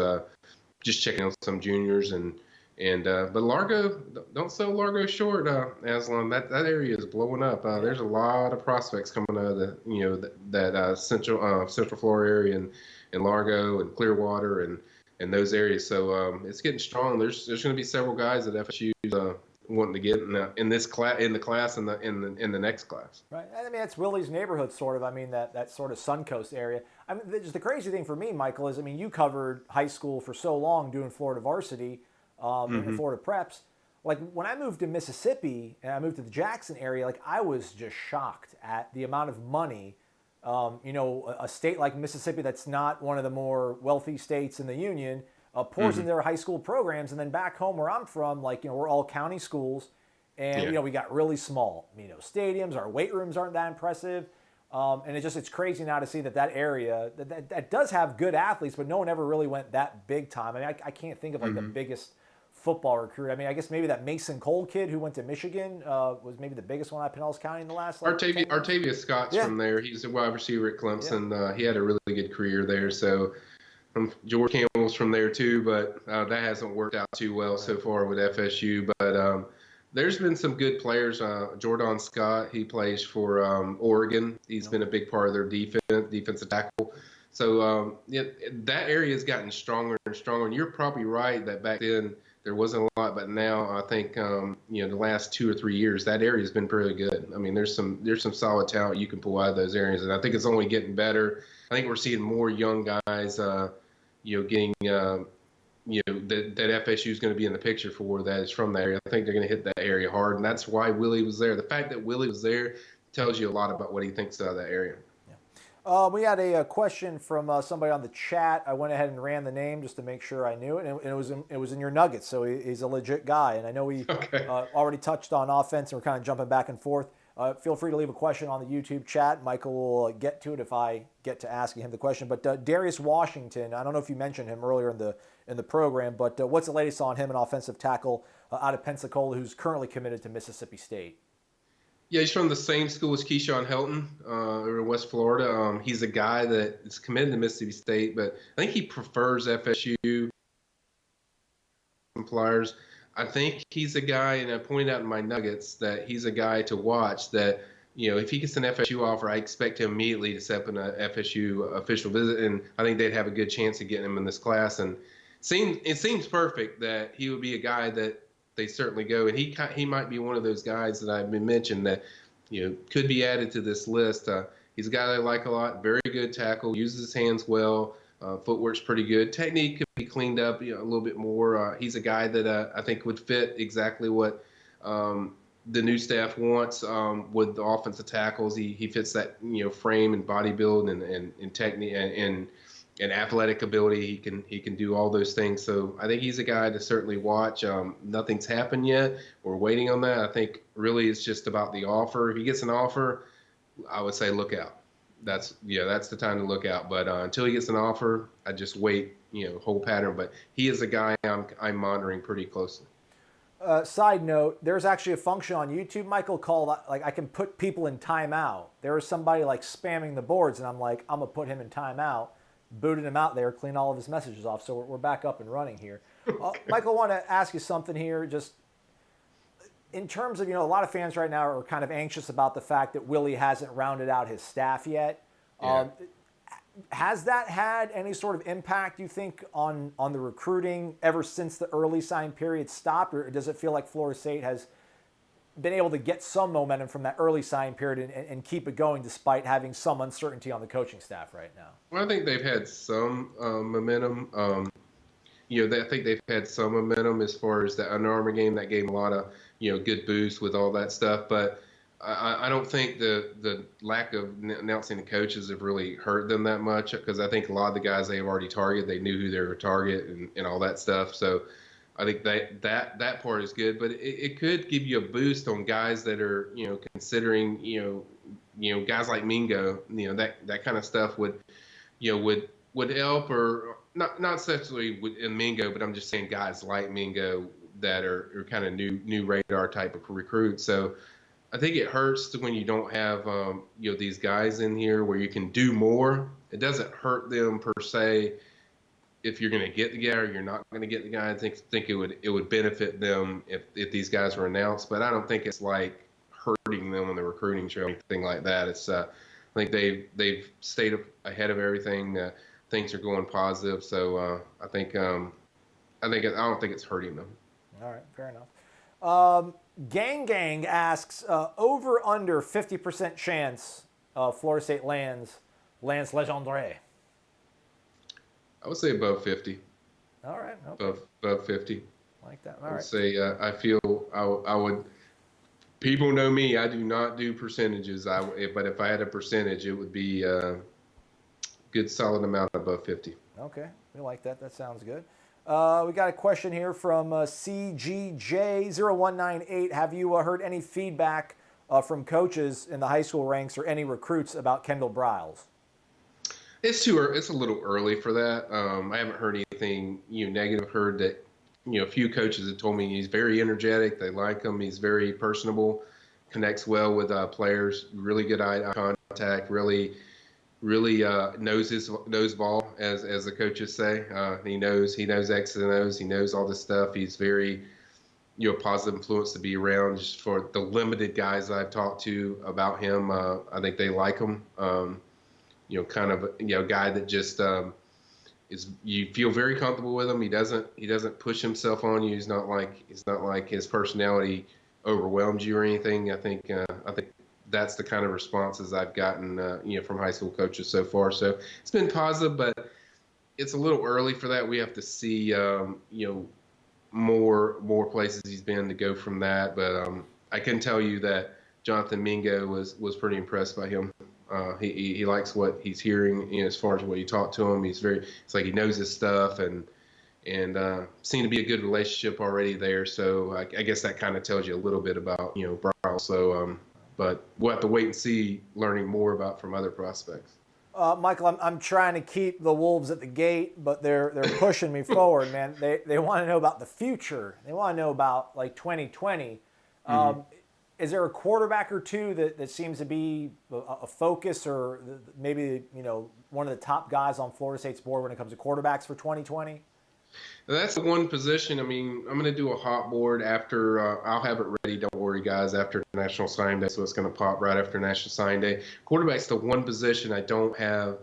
just checking out some juniors but Largo, don't sell Largo short, Aslan. That area is blowing up. There's a lot of prospects coming out of that central Florida area and Largo and Clearwater and those areas. So it's getting strong. There's going to be several guys at FSU wanting to get in this class, in the class, and in the next class. Right. I mean, that's Willie's neighborhood, sort of. I mean, that sort of Suncoast area. I mean, just the crazy thing for me, Michael, is you covered high school for so long doing Florida varsity. In the Florida preps. Like, when I moved to Mississippi and I moved to the Jackson area, I was just shocked at the amount of money, a state like Mississippi that's not one of the more wealthy states in the union pours into their high school programs. And then back home where I'm from, we're all county schools, and, we got really small, stadiums. Our weight rooms aren't that impressive. And it's crazy now to see that area that does have good athletes, but no one ever really went that big time. I mean, I can't think of the biggest football recruit. I mean, I guess maybe that Mason Cole kid who went to Michigan was maybe the biggest one at Pinellas County in the last. Artavius Scott's from there. He's a wide receiver at Clemson. Yeah. He had a really good career there. So George Campbell's from there too, but that hasn't worked out too well so far with FSU. But there's been some good players. Jordan Scott, he plays for Oregon. He's been a big part of their defensive tackle. So yeah, that area has gotten stronger and stronger. And you're probably right that back then there wasn't a lot, but now I think the last 2 or 3 years that area has been pretty good. I mean, there's some solid talent you can pull out of those areas, and I think it's only getting better. I think we're seeing more young guys, getting that FSU is going to be in the picture for that is from that area. I think they're going to hit that area hard, and that's why Willie was there. The fact that Willie was there tells you a lot about what he thinks of that area. We had a question from somebody on the chat. I went ahead and ran the name just to make sure I knew it, and it was in your Nuggets, so he's a legit guy. And I know we Okay. already touched on offense, and we're kind of jumping back and forth. Feel free to leave a question on the YouTube chat. Michael will get to it if I get to asking him the question. But Darius Washington, I don't know if you mentioned him earlier in the program, but what's the latest on him, an offensive tackle out of Pensacola who's currently committed to Mississippi State? Yeah, he's from the same school as Keyshawn Helton, in West Florida. He's a guy that is committed to Mississippi State, but I think he prefers FSU Flyers. I think he's a guy, and I pointed out in my Nuggets that he's a guy to watch. That if he gets an FSU offer, I expect him immediately to set up an FSU official visit, and I think they'd have a good chance of getting him in this class. And it seems perfect that he would be a guy that they certainly go, and he might be one of those guys that I've been mentioned that could be added to this list. He's a guy that I like a lot. Very good tackle, uses his hands well. Footwork's pretty good. Technique could be cleaned up a little bit more. He's a guy that I think would fit exactly what the new staff wants with the offensive tackles. He fits that frame and body build and technique and athletic ability. He can do all those things. So I think he's a guy to certainly watch. Nothing's happened yet. We're waiting on that. I think really it's just about the offer. If he gets an offer, I would say look out. That's the time to look out. But until he gets an offer, I just wait. Whole pattern. But he is a guy I'm monitoring pretty closely. Side note, there's actually a function on YouTube, Michael, called I can put people in timeout. There was somebody spamming the boards, and I'm like, I'm gonna put him in timeout. Booted him out there, clean all of his messages off. So we're back up and running here. Michael, I want to ask you something here. Just in terms of, a lot of fans right now are kind of anxious about the fact that Willie hasn't rounded out his staff yet. Yeah. Has that had any sort of impact, you think, on the recruiting ever since the early sign period stopped? Or does it feel like Florida State has been able to get some momentum from that early sign period and keep it going despite having some uncertainty on the coaching staff right now? Well, I think they've had some momentum. I think they've had some momentum as far as the Under Armour game. That gave them a lot of good boost with all that stuff. But I don't think the lack of announcing the coaches have really hurt them that much, because I think a lot of the guys they've already targeted, they knew who they were target and all that stuff. So I think that part is good, but it could give you a boost on guys that are considering guys like Mingo, that kind of stuff would help, or not necessarily in Mingo, but I'm just saying guys like Mingo that are kind of new radar type of recruits. So I think it hurts when you don't have these guys in here where you can do more. It doesn't hurt them per se if you're going to get the guy or you're not going to get the guy. I think it would benefit them if these guys were announced, but I don't think it's like hurting them on the recruiting trail or anything like that. It's I think they've stayed ahead of everything. Things are going positive, so I don't think it's hurting them. All right, fair enough. Gang asks, over under 50% chance Florida State lands Legendre. I would say above 50. All right. Okay. Above 50. Like that. All I would right. say I feel I would. People know me. I do not do percentages. But if I had a percentage, it would be a good solid amount above 50. Okay, we like that. That sounds good. We got a question here from CGJ0198. Have you heard any feedback from coaches in the high school ranks or any recruits about Kendall Briles? It's a little early for that. I haven't heard anything negative. Heard that a few coaches have told me he's very energetic. They like him. He's very personable, connects well with players. Really good eye contact. Really knows ball, as the coaches say. He knows X's and O's. He knows all this stuff. He's very positive influence to be around. Just for the limited guys I've talked to about him, I think they like him. kind of guy that just is you feel very comfortable with him. He doesn't push himself on you. He's not like his personality overwhelms you or anything. I think that's the kind of responses I've gotten from high school coaches so far. So it's been positive, but it's a little early for that. We have to see more places he's been to go from that. But I can tell you that Jonathan Mingo was pretty impressed by him. He likes what he's hearing, as far as what you talk to him. It's like he knows his stuff, and seemed to be a good relationship already there. So I guess that kind of tells you a little bit about Briles. So but we'll have to wait and see, learning more about from other prospects. Michael, I'm trying to keep the Wolves at the gate, but they're pushing me forward, man. They want to know about the future. They want to know about like 2020. Is there a quarterback or two that seems to be a focus, or maybe one of the top guys on Florida State's board when it comes to quarterbacks for 2020? That's the one position. I mean, I'm going to do a hot board after. I'll have it ready. Don't worry, guys. After National Sign Day, so it's going to pop right after National Sign Day. Quarterback's the one position I don't have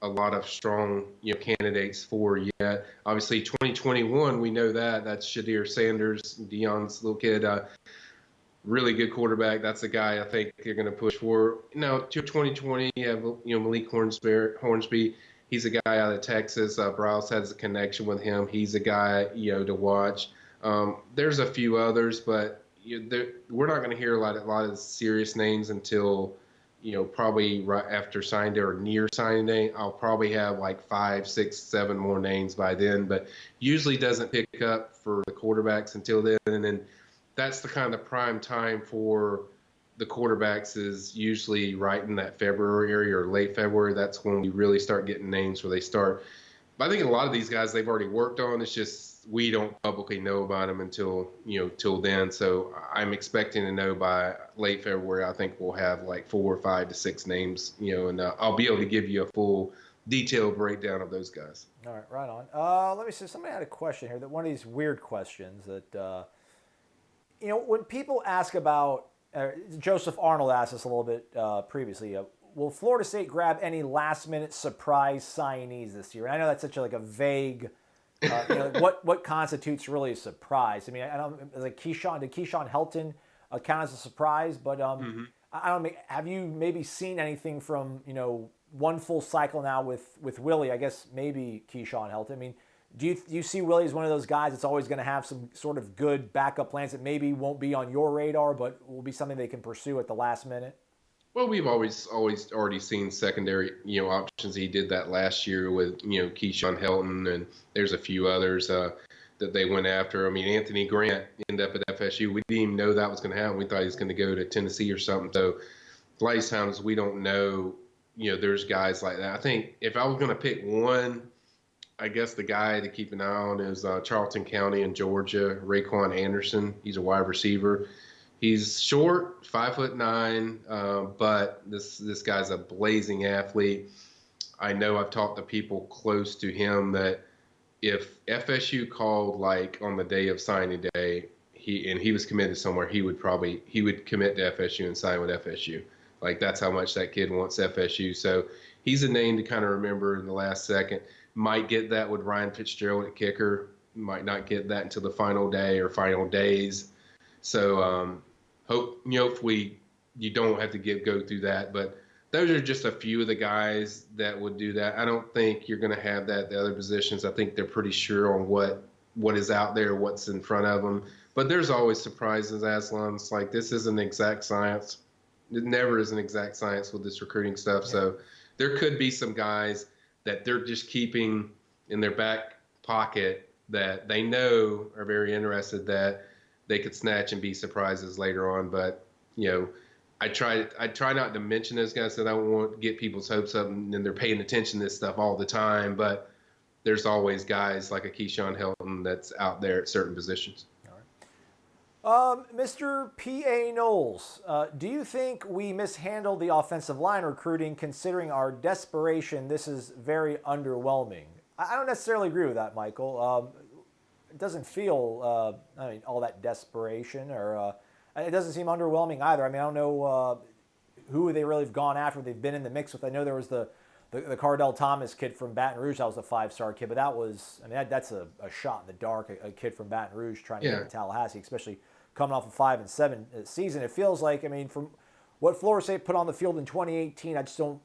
a lot of strong candidates for yet. Obviously, 2021, we know that's Shadir Sanders, Dion's little kid. Really good quarterback. That's the guy I think they're going to push for. Now, to 2020, you have Malik Hornsby. He's a guy out of Texas. Briles has a connection with him. He's a guy to watch. There's a few others, but we're not going to hear a lot of serious names until probably right after signing day or near signing day. I'll probably have like 5, 6, 7 more names by then, but usually doesn't pick up for the quarterbacks until then, and then that's the kind of prime time for the quarterbacks is usually right in that February area or late February. That's when we really start getting names where they start. But I think a lot of these guys they've already worked on. It's just we don't publicly know about them until till then. So I'm expecting to know by late February. I think we'll have like 4 or 5 to 6 names. And I'll be able to give you a full detailed breakdown of those guys. All right, right on. Let me see. Somebody had a question here. That one of these weird questions that when people ask about. Joseph Arnold asked us a little bit previously. Will Florida State grab any last-minute surprise signees this year? And I know that's such a vague. What constitutes really a surprise? I mean, I don't like Keyshawn. Did Keyshawn Helton count as a surprise? But I don't. Have you maybe seen anything from one full cycle now with Willie? I guess maybe Keyshawn Helton. I mean. Do you see Willie as one of those guys that's always going to have some sort of good backup plans that maybe won't be on your radar, but will be something they can pursue at the last minute? Well, we've always already seen secondary options. He did that last year with Keyshawn Helton, and there's a few others that they went after. I mean, Anthony Grant ended up at FSU. We didn't even know that was going to happen. We thought he was going to go to Tennessee or something. So a lot of times we don't know. There's guys like that. I think if I was going to pick one. I guess the guy to keep an eye on is Charlton County in Georgia, Raquan Anderson. He's a wide receiver. He's short, 5'9", but this guy's a blazing athlete. I know I've talked to people close to him that if FSU called like on the day of signing day, he was committed somewhere, he would commit to FSU and sign with FSU. Like that's how much that kid wants FSU. So he's a name to kind of remember in the last second. Might get that with Ryan Fitzgerald at kicker. Might not get that until the final day or final days. So hopefully you don't have to go through that. But those are just a few of the guys that would do that. I don't think you're going to have that at the other positions. I think they're pretty sure on what is out there, what's in front of them. But there's always surprises, Aslan. It's like this isn't exact science. It never is an exact science with this recruiting stuff. Yeah. So there could be some guys that they're just keeping in their back pocket that they know are very interested that they could snatch and be surprises later on. But, I try not to mention those guys that I don't want to get people's hopes up and they're paying attention to this stuff all the time. But there's always guys like a Keyshawn Helton that's out there at certain positions. Mr. P.A. Knowles, do you think we mishandled the offensive line recruiting considering our desperation? This is very underwhelming. I don't necessarily agree with that, Michael. It doesn't feel, all that desperation, or it doesn't seem underwhelming either. I mean, I don't know who they really have gone after. They've been in the mix with. I know there was the the Cardell Thomas kid from Baton Rouge, that was a 5-star kid, but that's a shot in the dark, a kid from Baton Rouge trying to get to Tallahassee, especially coming off a 5-7 season. It feels like, from what Florida State put on the field in 2018, I just don't.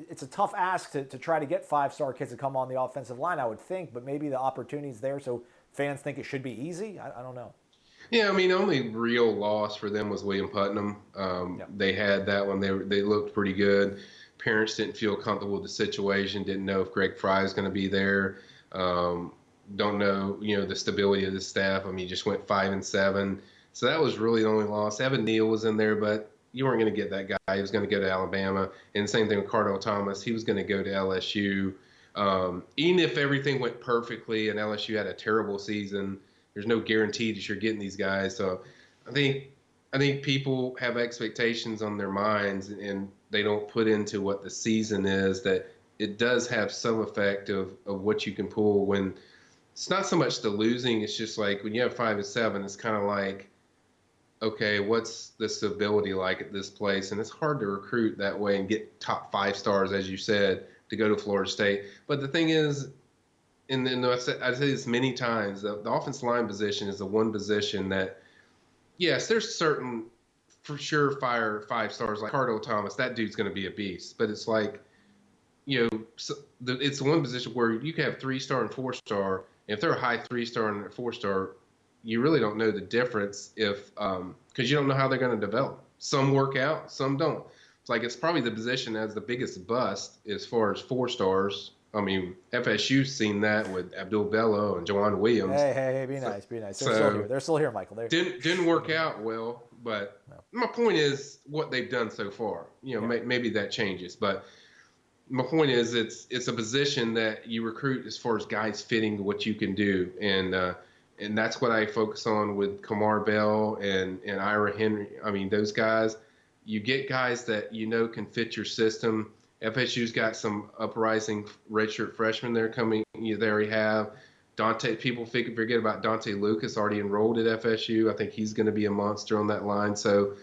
It's a tough ask to try to get 5-star kids to come on the offensive line, I would think, but maybe the opportunity's there, so fans think it should be easy. I don't know. Yeah, only real loss for them was William Putnam. They had that one. They looked pretty good. Parents didn't feel comfortable with the situation. Didn't know if Greg Fry is going to be there. Don't know, the stability of the staff. He just went 5-7. So that was really the only loss. Evan Neal was in there, but you weren't going to get that guy. He was going to go to Alabama. And the same thing with Cardell Thomas. He was going to go to LSU. Even if everything went perfectly and LSU had a terrible season, there's no guarantee that you're getting these guys. So I think people have expectations on their minds, and they don't put into what the season is, that it does have some effect of what you can pull when it's not so much the losing. It's just like when you have 5-7, it's kind of like, okay, what's the stability like at this place? And it's hard to recruit that way and get top 5 stars, as you said, to go to Florida State. But the thing is, and then I say this many times, the offensive line position is the one position that, yes, there's certain, for sure, 5 stars like Cardell Thomas. That dude's going to be a beast. But it's like, it's the one position where you can have 3-star and 4-star. If they're a high 3-star and a 4-star, you really don't know the difference because you don't know how they're going to develop. Some work out, some don't. It's probably the position as the biggest bust as far as 4 stars. FSU's seen that with Abdul Bello and Jawan Williams. Hey, be nice. They're still here. They're still here, Michael. Didn't work out well, but my point is what they've done so far. Maybe that changes, but my point is it's a position that you recruit as far as guys fitting what you can do, and that's what I focus on with Kamar Bell and Ira Henry. Those guys, you get guys that can fit your system. FSU's got some uprising redshirt freshmen there coming. They already have Dante. People forget about Dante Lucas, already enrolled at FSU. I think he's going to be a monster on that line. So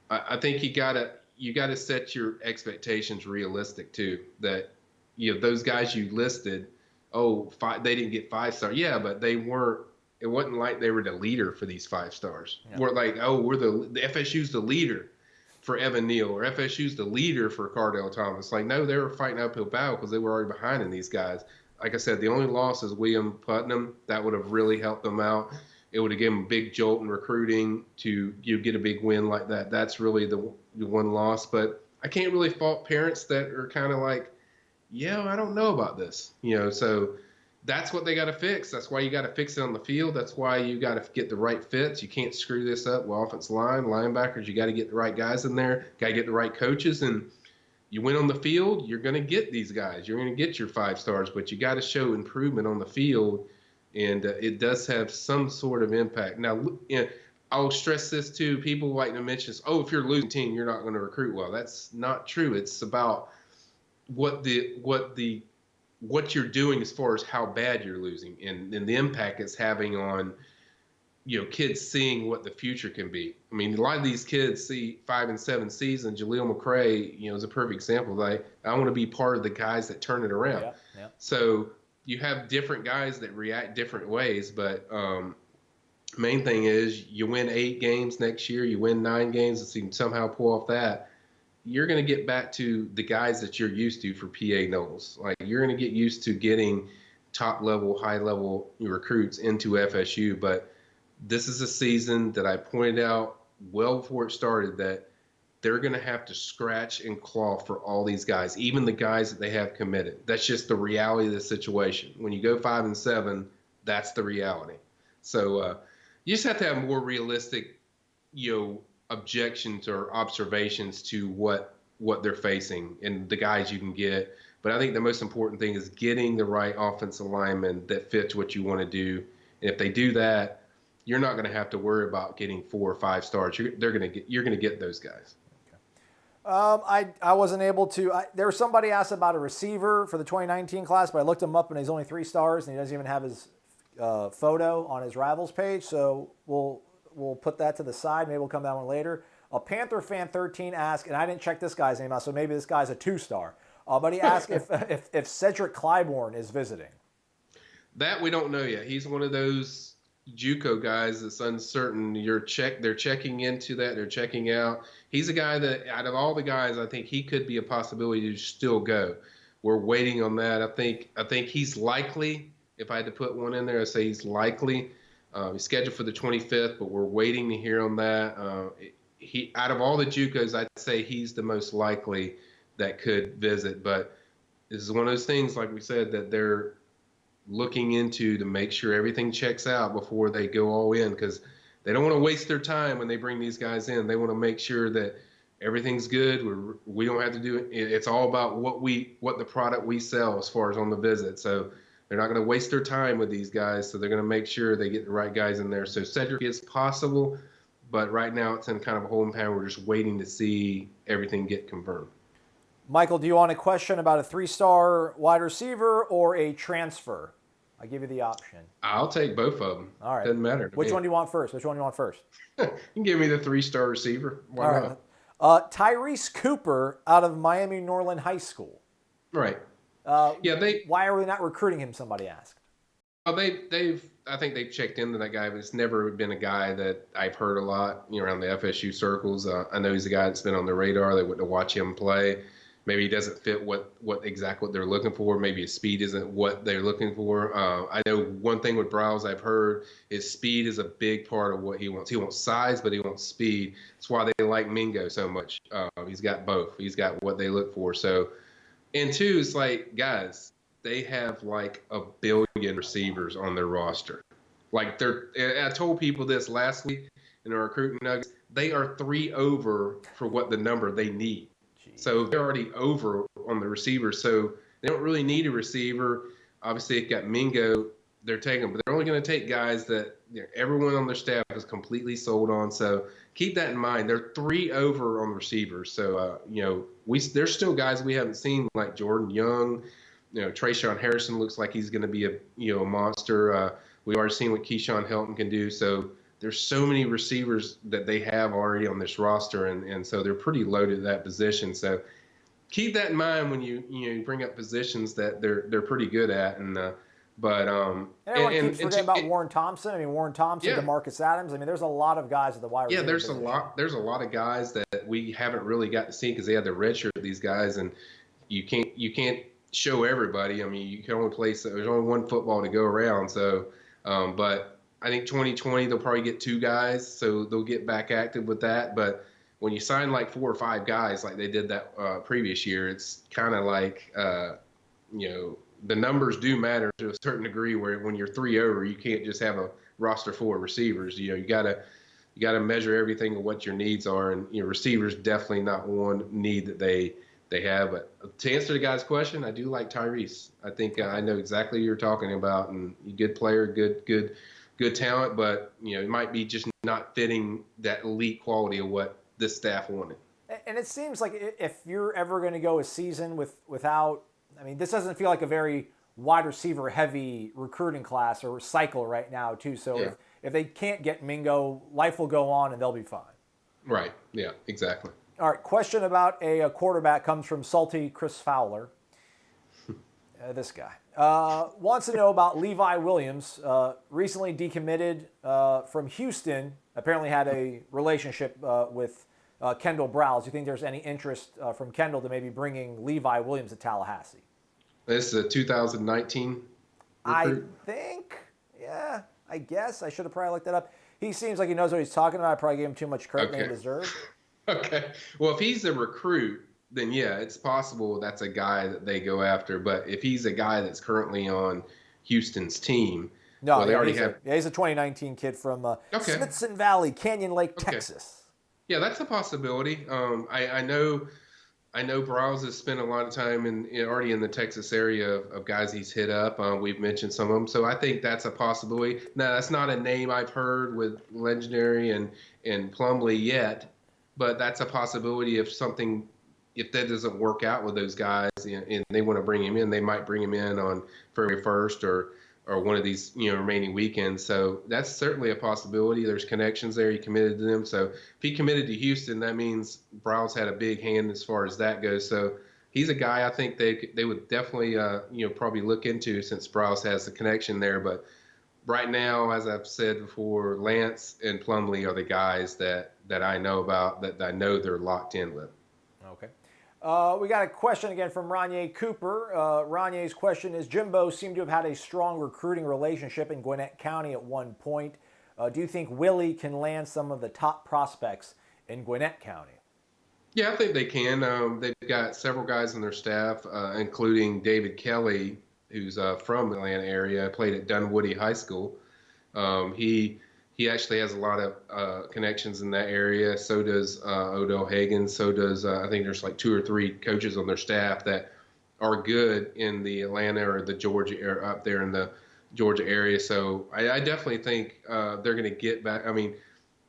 I think you gotta set your expectations realistic too. That those guys you listed, they didn't get 5-star. Yeah, but they weren't. It wasn't like they were the leader for these 5 stars. Yeah. We're like, we're the FSU's the leader for Evan Neal, or FSU's the leader for Cardell Thomas. No, they were fighting uphill battle because they were already behind in these guys. Like I said, the only loss is William Putnam. That would have really helped them out. It would have given them a big jolt in recruiting to get a big win like that. That's really the one loss. But I can't really fault parents that are kind of like, I don't know about this. So that's what they got to fix. That's why you got to fix it on the field. That's why you got to get the right fits. You can't screw this up with offensive line, linebackers. You got to get the right guys in there. Got to get the right coaches. And you win on the field, you're going to get these guys. You're going to get your 5 stars, but you got to show improvement on the field. And it does have some sort of impact. Now, I'll stress this too. People like to mention, if you're a losing team, you're not going to recruit well. That's not true. It's about what you're doing as far as how bad you're losing and the impact it's having on, kids seeing what the future can be. A lot of these kids see 5-7 season. Jaleel McRae, is a perfect example. I want to be part of the guys that turn it around. Yeah. So you have different guys that react different ways, but main thing is you win 8 games next year, you win 9 games, and so you can somehow pull off that. You're going to get back to the guys that you're used to for PA Knowles. You're going to get used to getting top-level, high-level recruits into FSU. But this is a season that I pointed out well before it started that they're going to have to scratch and claw for all these guys, even the guys that they have committed. That's just the reality of the situation. When you go 5-7, that's the reality. So you just have to have more realistic, objections or observations to what they're facing and the guys you can get. But I think the most important thing is getting the right offensive lineman that fits what you want to do. And if they do that, you're not going to have to worry about getting 4 or 5 stars. You're going to get those guys. I wasn't able to. There was somebody asked about a receiver for the 2019 class, but I looked him up and he's only 3 stars and he doesn't even have his photo on his Rivals page. So we'll put that to the side. Maybe we'll come to that one later. A Panther Fan 13 asked, and I didn't check this guy's name out, so maybe this guy's a 2-star. But he asked if Cedric Clybourne is visiting. That we don't know yet. He's one of those JUCO guys that's uncertain. They're checking into that. They're checking out. He's a guy that, out of all the guys, I think he could be a possibility to still go. We're waiting on that. I think he's likely. If I had to put one in there, I'd say he's likely. He's scheduled for the 25th, but we're waiting to hear on that. He, out of all the JUCOs, I'd say he's the most likely that could visit. But this is one of those things, like we said, that they're looking into to make sure everything checks out before they go all in, because they don't want to waste their time when they bring these guys in. They want to make sure that everything's good. We don't have to do it. It's all about what the product we sell as far as on the visit. So they're not going to waste their time with these guys. So they're going to make sure they get the right guys in there. So Cedric is possible, but right now it's in kind of a holding pattern. We're just waiting to see everything get confirmed. Michael, do you want a question about a 3-star wide receiver or a transfer? I give you the option. I'll take both of them. All right. Doesn't matter. Which one do you want first? You can give me the 3-star receiver. Why not? Tyrese Cooper out of Miami Norland High School. Right. Why are we not recruiting him? Somebody asked. Well, I think they've checked into that guy, but it's never been a guy that I've heard a lot, around the FSU circles. I know he's a guy that's been on the radar. They went to watch him play. Maybe he doesn't fit what they're looking for. Maybe his speed isn't what they're looking for. I know one thing with Browse I've heard is speed is a big part of what he wants. He wants size, but he wants speed. That's why they like Mingo so much. He's got both. He's got what they look for. So, and two, it's like, guys, they have like 1 billion receivers on their roster. Like I told people this last week in our recruiting nuggets, they are 3 over for what the number they need. So they're already over on the receivers. So they don't really need a receiver. Obviously, they've got Mingo. They're taking, but they're only going to take guys that everyone on their staff is completely sold on. So keep that in mind. They're 3 over on receivers. So, there's still guys we haven't seen like Jordan Young. Trayshawn Harrison looks like he's going to be a monster. We've already seen what Keyshawn Helton can do. So there's so many receivers that they have already on this roster, and so they're pretty loaded at that position. So keep that in mind when you bring up positions that they're pretty good at. And everyone keeps forgetting about Warren Thompson. I mean, Warren Thompson, DeMarcus Adams. I mean, there's a lot of guys at the wide receiver position. There's a lot of guys that we haven't really got to see because they had the redshirt these guys, and you can't show everybody. I mean, you can only play. So there's only one football to go around. So, but I think 2020 they'll probably get 2 guys, so they'll get back active with that. But when you sign like 4 or 5 guys like they did that previous year, it's kind of like the numbers do matter to a certain degree. Where when you're 3 over, you can't just have a roster full of receivers. You gotta measure everything of what your needs are, and receivers definitely not one need that they have. But to answer the guy's question, I do like Tyrese. I think I know exactly what you're talking about, and good player, good talent, but it might be just not fitting that elite quality of what this staff wanted. And it seems like if you're ever going to go a season without, I mean, this doesn't feel like a very wide receiver heavy recruiting class or cycle right now too. So if they can't get Mingo, life will go on and they'll be fine. Right. Yeah. Exactly. All right. Question about a quarterback comes from Salty Chris Fowler. This guy wants to know about Levi Williams. Recently decommitted from Houston. Apparently had a relationship with Kendall Browse. Do you think there's any interest from Kendall to maybe bringing Levi Williams to Tallahassee? This is a 2019 recruit? I think, yeah, I guess. I should have probably looked that up. He seems like he knows what he's talking about. I probably gave him too much credit than he deserved. Okay. Well, if he's a recruit, then yeah, it's possible that's a guy that they go after. But if he's a guy that's currently on Houston's team, they already have. He's a 2019 kid from Smithson Valley, Canyon Lake, Texas. Yeah, that's a possibility. I know Browse has spent a lot of time already in the Texas area of guys he's hit up. We've mentioned some of them, so I think that's a possibility. Now, that's not a name I've heard with Legendary and Plumlee yet, but that's a possibility if that doesn't work out with those guys and they want to bring him in, they might bring him in on February 1st or one of these remaining weekends. So that's certainly a possibility. There's connections there. He committed to them. So if he committed to Houston, that means Browse had a big hand as far as that goes. So he's a guy I think they would definitely probably look into since Sprouse has the connection there. But right now, as I've said before, Lance and Plumlee are the guys that I know about that I know they're locked in with. Okay. We got a question again from Ranye Cooper. Ranye's question is, Jimbo seemed to have had a strong recruiting relationship in Gwinnett County at one point. Do you think Willie can land some of the top prospects in Gwinnett County? Yeah, I think they can. They've got several guys on their staff, including David Kelly, who's from the Atlanta area, played at Dunwoody High School. He actually has a lot of connections in that area. So does Odell Hagan. So does I think there's like 2 or 3 coaches on their staff that are good in the Atlanta or the Georgia or up there in the Georgia area. So I definitely think they're going to get back. I mean,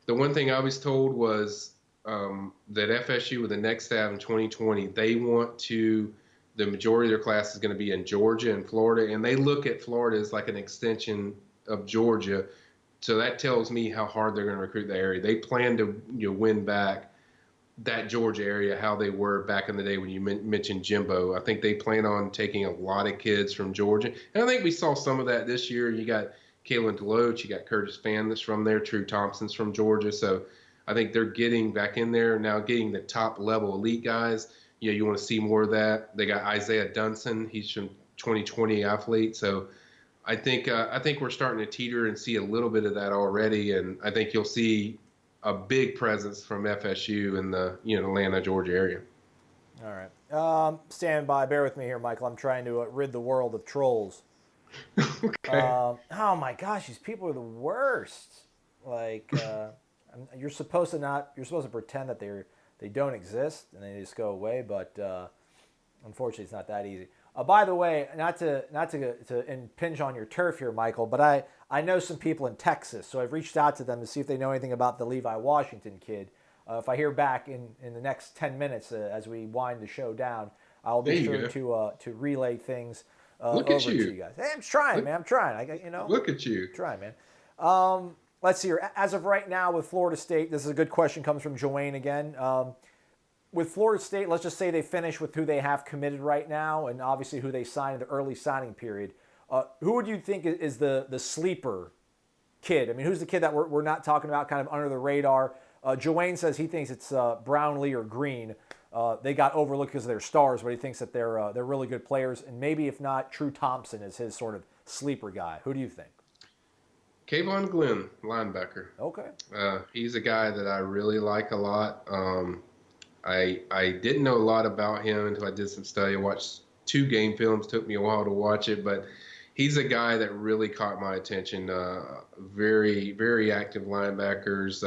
the one thing I was told was that FSU with the next staff in 2020, the majority of their class is going to be in Georgia and Florida, and they look at Florida as like an extension of Georgia. So that tells me how hard they're going to recruit the area. They plan to win back that Georgia area how they were back in the day when you mentioned Jimbo. I think they plan on taking a lot of kids from Georgia. And I think we saw some of that this year. You got Kalen DeLoach, you got Curtis Fan that's from there, True Thompson's from Georgia. So I think they're getting back in there now, getting the top level elite guys. You want to see more of that. They got Isaiah Dunson. He's from 2020 athlete. So I think we're starting to teeter and see a little bit of that already. And I think you'll see a big presence from FSU in the Atlanta, Georgia area. All right. Stand by. Bear with me here, Michael. I'm trying to rid the world of trolls. Okay. Oh my gosh, these people are the worst. Like, you're supposed to pretend that they don't exist and they just go away. But unfortunately, it's not that easy. By the way, not to impinge on your turf here, Michael, but I know some people in Texas, so I've reached out to them to see if they know anything about the Levi Washington kid. If I hear back in the next 10 minutes as we wind the show down, I'll be sure to relay things over to you guys. Hey, I'm trying, man. I'm trying. Look at you. Try, man. Let's see here. As of right now with Florida State, this is a good question. Comes from Joanne again. With Florida State, let's just say they finish with who they have committed right now and obviously who they signed in the early signing period. Who would you think is the sleeper kid? I mean, who's the kid that we're not talking about kind of under the radar? Joanne says he thinks it's Brownlee or Green. They got overlooked because of their stars, but he thinks that they're really good players. And maybe if not, True Thompson is his sort of sleeper guy. Who do you think? Kayvon Glenn, linebacker. Okay. He's a guy that I really like a lot. I didn't know a lot about him until I did some study. I watched 2 game films. Took me a while to watch it, but he's a guy that really caught my attention. Very, very active linebackers.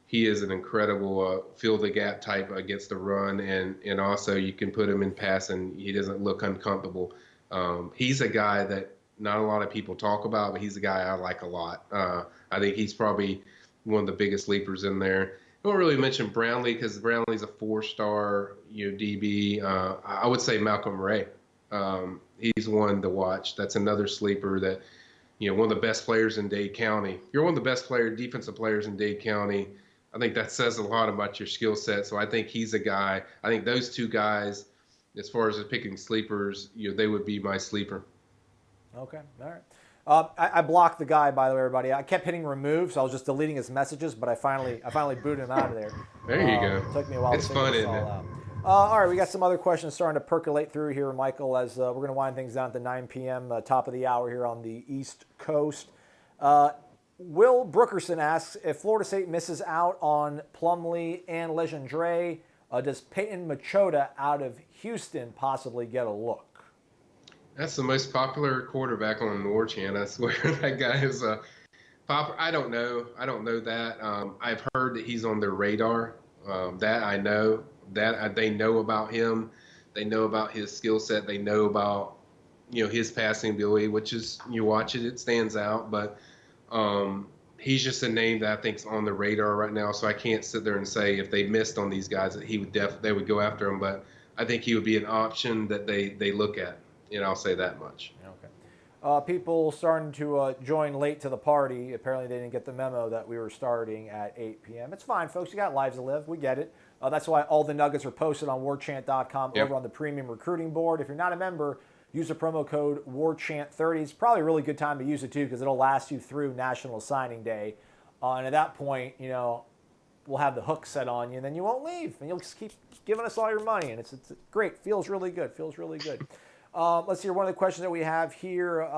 He is an incredible fill the gap type against the run, and also you can put him in pass and he doesn't look uncomfortable. He's a guy that not a lot of people talk about, but he's a guy I like a lot. I think he's probably one of the biggest sleepers in there. I don't really mention Brownlee because Brownlee's a 4-star DB. I would say Malcolm Ray. He's one to watch. That's another sleeper that, one of the best players in Dade County. You're one of the best defensive players in Dade County. I think that says a lot about your skill set. So I think he's a guy. I think those 2 guys, as far as picking sleepers, they would be my sleeper. Okay, all right. I blocked the guy, by the way, everybody. I kept hitting remove, so I was just deleting his messages, but I finally booted him out of there. There you go. It took me a while it's to figure fun, this isn't it? all out. All right, we got some other questions starting to percolate through here, Michael, as we're going to wind things down to 9 p.m., top of the hour here on the East Coast. Will Brookerson asks, if Florida State misses out on Plumlee and Legendre, does Peyton Machota out of Houston possibly get a look? That's the most popular quarterback on Warchant. I swear that guy is popular. I don't know that. I've heard that he's on their radar. That I know. They know about him. They know about his skill set. They know about his passing ability, which is, you watch it stands out. But he's just a name that I think is on the radar right now. So I can't sit there and say if they missed on these guys that they would go after him. But I think he would be an option that they look at. I'll say that much. Okay. People starting to join late to the party. Apparently, they didn't get the memo that we were starting at 8 p.m. It's fine, folks. You got lives to live. We get it. That's why all the nuggets are posted on warchant.com Yep. over on the premium recruiting board. If you're not a member, use the promo code WARCHANT30. It's probably a really good time to use it, too, because it'll last you through National Signing Day. And at that point, we'll have the hook set on you, and then you won't leave. And you'll just keep giving us all your money. And it's great. Feels really good. Let's see. One of the questions that we have here,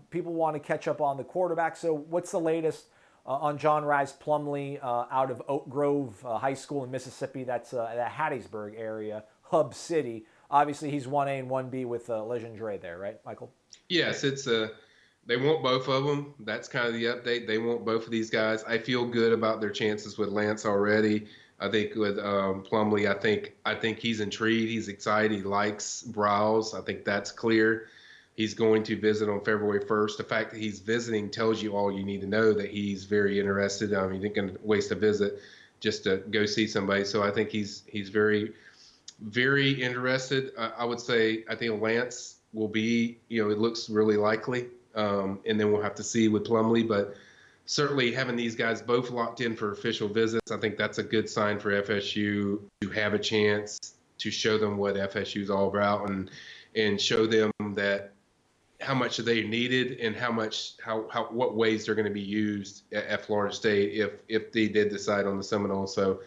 people want to catch up on the quarterback. So what's the latest on John Rice Plumlee out of Oak Grove High School in Mississippi? That's the Hattiesburg area, Hub City. Obviously, he's 1A and 1B with Legendre there, right, Michael? Yes, they want both of them. That's kind of the update. They want both of these guys. I feel good about their chances with Lance already. I think with Plumlee, I think he's intrigued. He's excited. He likes Browse. I think that's clear. He's going to visit on February 1st. The fact that he's visiting tells you all you need to know, that he's very interested. He didn't going to waste a visit just to go see somebody. So I think he's very, very interested. I would say I think Lance will be, it looks really likely. And then we'll have to see with Plumlee. But certainly having these guys both locked in for official visits, I think that's a good sign for FSU to have a chance to show them what FSU is all about and show them that how much they needed and what ways they're going to be used at Florida State if they did decide on the Seminoles. So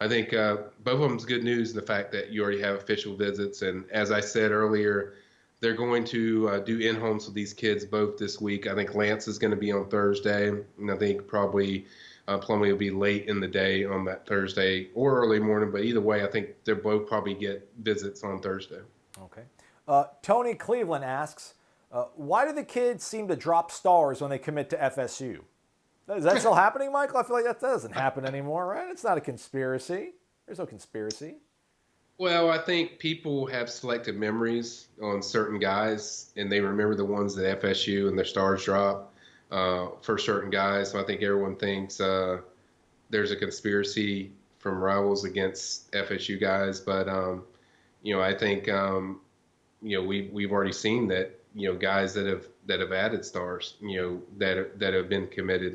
I think both of them's good news in the fact that you already have official visits. And as I said earlier, they're going to do in-homes with these kids both this week. I think Lance is going to be on Thursday, and I think probably Plumlee will be late in the day on that Thursday or early morning. But either way, I think they'll both probably get visits on Thursday. Okay. Tony Cleveland asks, why do the kids seem to drop stars when they commit to FSU? Is that still happening, Michael? I feel like that doesn't happen anymore, right? It's not a conspiracy. There's no conspiracy. Well, I think people have selective memories on certain guys, and they remember the ones that FSU and their stars drop for certain guys. So I think everyone thinks there's a conspiracy from rivals against FSU guys. But, I think, we've already seen that, guys that have added stars, that have been committed.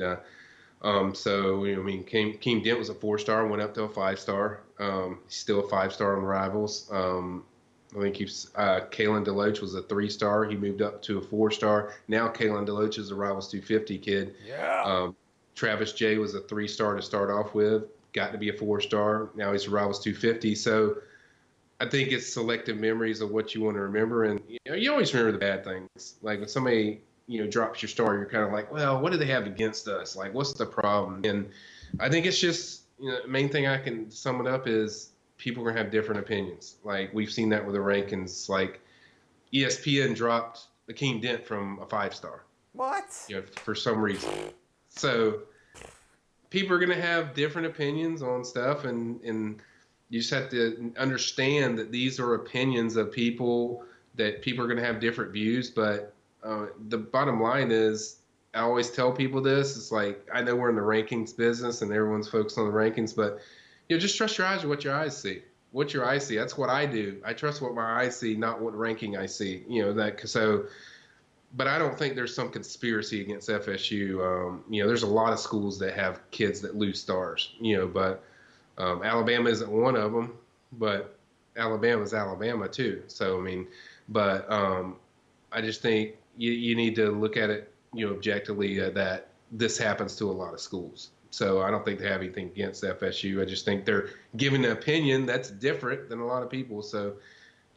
Keem Dent was a 4-star, went up to a 5-star. He's still a 5-star on Rivals. I think Kalen DeLoach was a 3-star. He moved up to a 4-star. Now Kalen DeLoach is a Rivals 250 kid. Yeah. Travis J was a 3-star to start off with, got to be a 4-star. Now he's a Rivals 250. So I think it's selective memories of what you want to remember. And you always remember the bad things. Like when somebody drops your star, you're kind of like, well, what do they have against us? Like, what's the problem? And I think it's just, the main thing I can sum it up is people are going to have different opinions. Like, we've seen that with the rankings. Like, ESPN dropped Akeem Dent from a 5-star. What? For some reason. So people are going to have different opinions on stuff, and you just have to understand that these are opinions of people, that people are going to have different views. But the bottom line is, I always tell people this, it's like, I know we're in the rankings business and everyone's focused on the rankings, but just trust your eyes or what your eyes see. What your eyes see, that's what I do. I trust what my eyes see, not what ranking I see. But I don't think there's some conspiracy against FSU. There's a lot of schools that have kids that lose stars, but Alabama isn't one of them, but Alabama's Alabama too. So, I just think you need to look at it, objectively, that this happens to a lot of schools. So I don't think they have anything against FSU. I just think they're giving an opinion that's different than a lot of people. So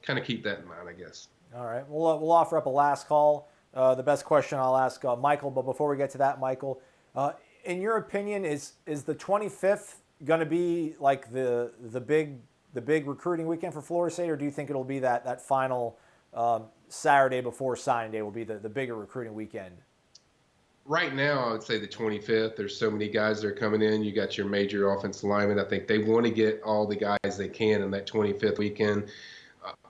kind of keep that in mind, I guess. All right. We'll offer up a last call. The best question I'll ask Michael. But before we get to that, Michael, in your opinion, is the 25th going to be like the big recruiting weekend for Florida State, or do you think it'll be that final Saturday before signing day will be the bigger recruiting weekend? Right now, I would say the 25th. There's so many guys that are coming in. You got your major offensive linemen. I think they want to get all the guys they can in that 25th weekend.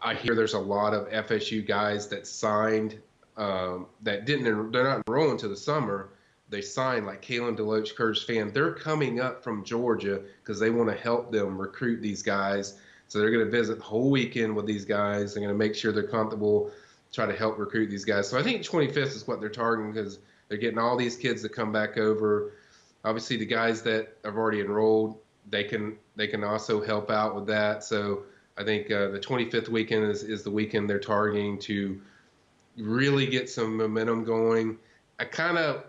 I hear there's a lot of FSU guys that signed they're not enrolling until the summer. They signed, like Kalen DeLoach, Curtis Fan. They're coming up from Georgia because they want to help them recruit these guys. So they're going to visit the whole weekend with these guys. They're going to make sure they're comfortable. try to help recruit these guys. So I think 25th is what they're targeting because they're getting all these kids to come back over. Obviously, the guys that have already enrolled, they can also help out with that. So I think the 25th weekend is the weekend they're targeting to really get some momentum going. I kind of,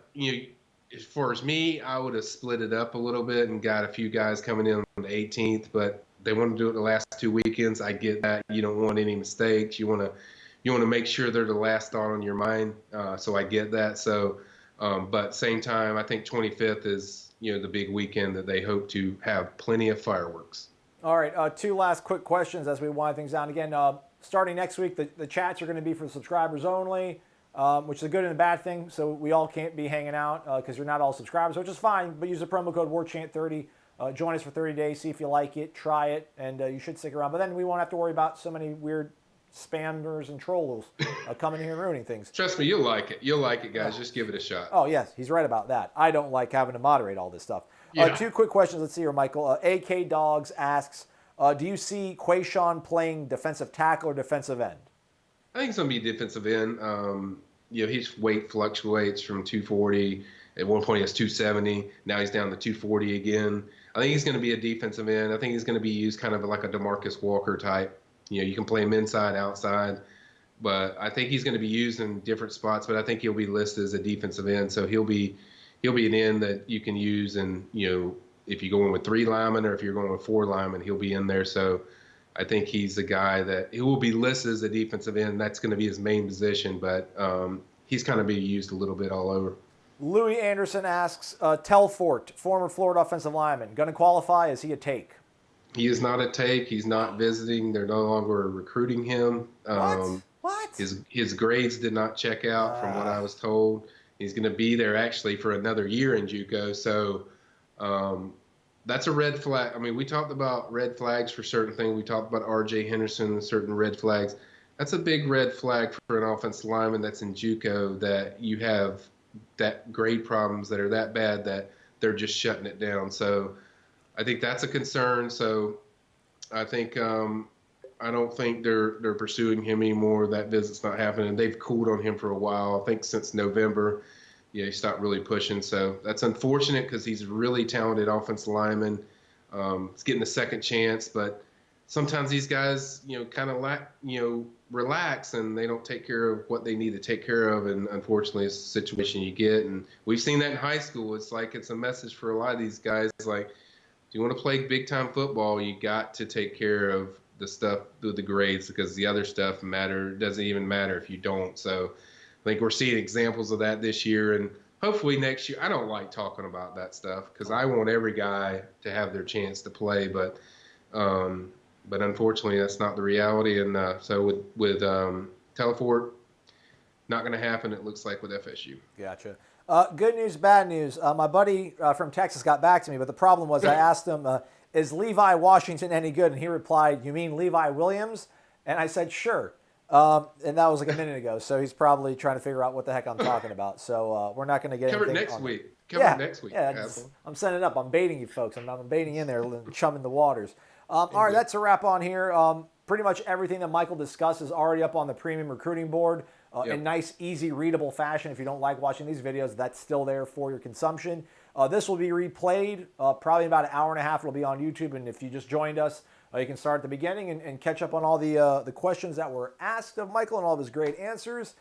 as far as me, I would have split it up a little bit and got a few guys coming in on the 18th, but they want to do it the last 2 weekends. I get that. You don't want any mistakes. You want to make sure they're the last thought on your mind. So I get that. So, but same time, I think 25th is, the big weekend that they hope to have plenty of fireworks. All right, two last quick questions as we wind things down. Again, starting next week, the chats are going to be for subscribers only, which is a good and a bad thing. So we all can't be hanging out because you're not all subscribers, which is fine. But use the promo code Warchant30. Join us for 30 days, see if you like it, try it, and you should stick around. But then we won't have to worry about so many weird spammers and trolls coming here and ruining things. Trust me, you'll like it. You'll like it, guys. Just give it a shot. Oh, yes, he's right about that. I don't like having to moderate all this stuff. Yeah. Two quick questions. Let's see here, Michael. AK Dogs asks, do you see Quayshawn playing defensive tackle or defensive end? I think it's going to be defensive end. His weight fluctuates from 240. At one point, he was 270. Now he's down to 240 again. I think he's going to be a defensive end. I think he's going to be used kind of like a DeMarcus Walker type. You can play him inside, outside. But I think he's going to be used in different spots. But I think he'll be listed as a defensive end. So he'll be an end that you can use. And, if you're going with 3 linemen or if you're going with 4 linemen, he'll be in there. So I think he's a guy that he will be listed as a defensive end. That's going to be his main position. But he's kind of being used a little bit all over. Louis Anderson asks, Telfort, former Florida offensive lineman, going to qualify? Is he a take? He is not a take. He's not visiting. They're no longer recruiting him. What? His grades did not check out from what I was told. He's going to be there actually for another year in JUCO. So that's a red flag. I mean, we talked about red flags for certain things. We talked about R.J. Henderson and certain red flags. That's a big red flag for an offensive lineman that's in JUCO, that you have that grade problems that are that bad that they're just shutting it down. So I think that's a concern. So I think I don't think they're pursuing him anymore. That visit's not happening. They've cooled on him for a while. I think since November, he stopped really pushing. So that's unfortunate because he's a really talented offensive lineman. He's getting a second chance, but sometimes these guys, kind of relax and they don't take care of what they need to take care of. And unfortunately, it's a situation you get. And we've seen that in high school. It's like it's a message for a lot of these guys. Like, if you want to play big-time football, you got to take care of the stuff with the grades because the other stuff doesn't even matter if you don't. So I think we're seeing examples of that this year. And hopefully next year, I don't like talking about that stuff because I want every guy to have their chance to play. But unfortunately, that's not the reality. And so with Telfort, not going to happen, it looks like, with FSU. Gotcha. Good news, bad news. My buddy from Texas got back to me, but the problem was I asked him, is Levi Washington any good? And he replied, you mean Levi Williams? And I said, sure. And that was like a minute ago. So he's probably trying to figure out what the heck I'm talking about. So we're not going to get Cover it anything next week. Next week. Yeah, I'm sending it up. I'm baiting you folks. I'm baiting in there, chumming the waters. All right, that's a wrap on here. Pretty much everything that Michael discussed is already up on the premium recruiting board in nice, easy, readable fashion. If you don't like watching these videos, that's still there for your consumption. This will be replayed probably about an hour and a half. It'll be on YouTube, and if you just joined us, you can start at the beginning and catch up on all the questions that were asked of Michael and all of his great answers.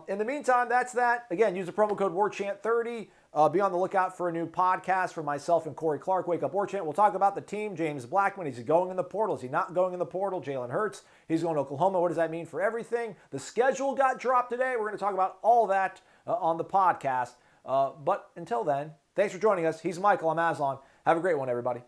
In the meantime, that's that. Again, use the promo code Warchant30. Be on the lookout for a new podcast from myself and Corey Clark, Wake Up Warchant. We'll talk about the team. James Blackman, is he going in the portal? Is he not going in the portal? Jalen Hurts, he's going to Oklahoma. What does that mean for everything? The schedule got dropped today. We're going to talk about all that on the podcast. But until then, thanks for joining us. He's Michael. I'm Aslan. Have a great one, everybody.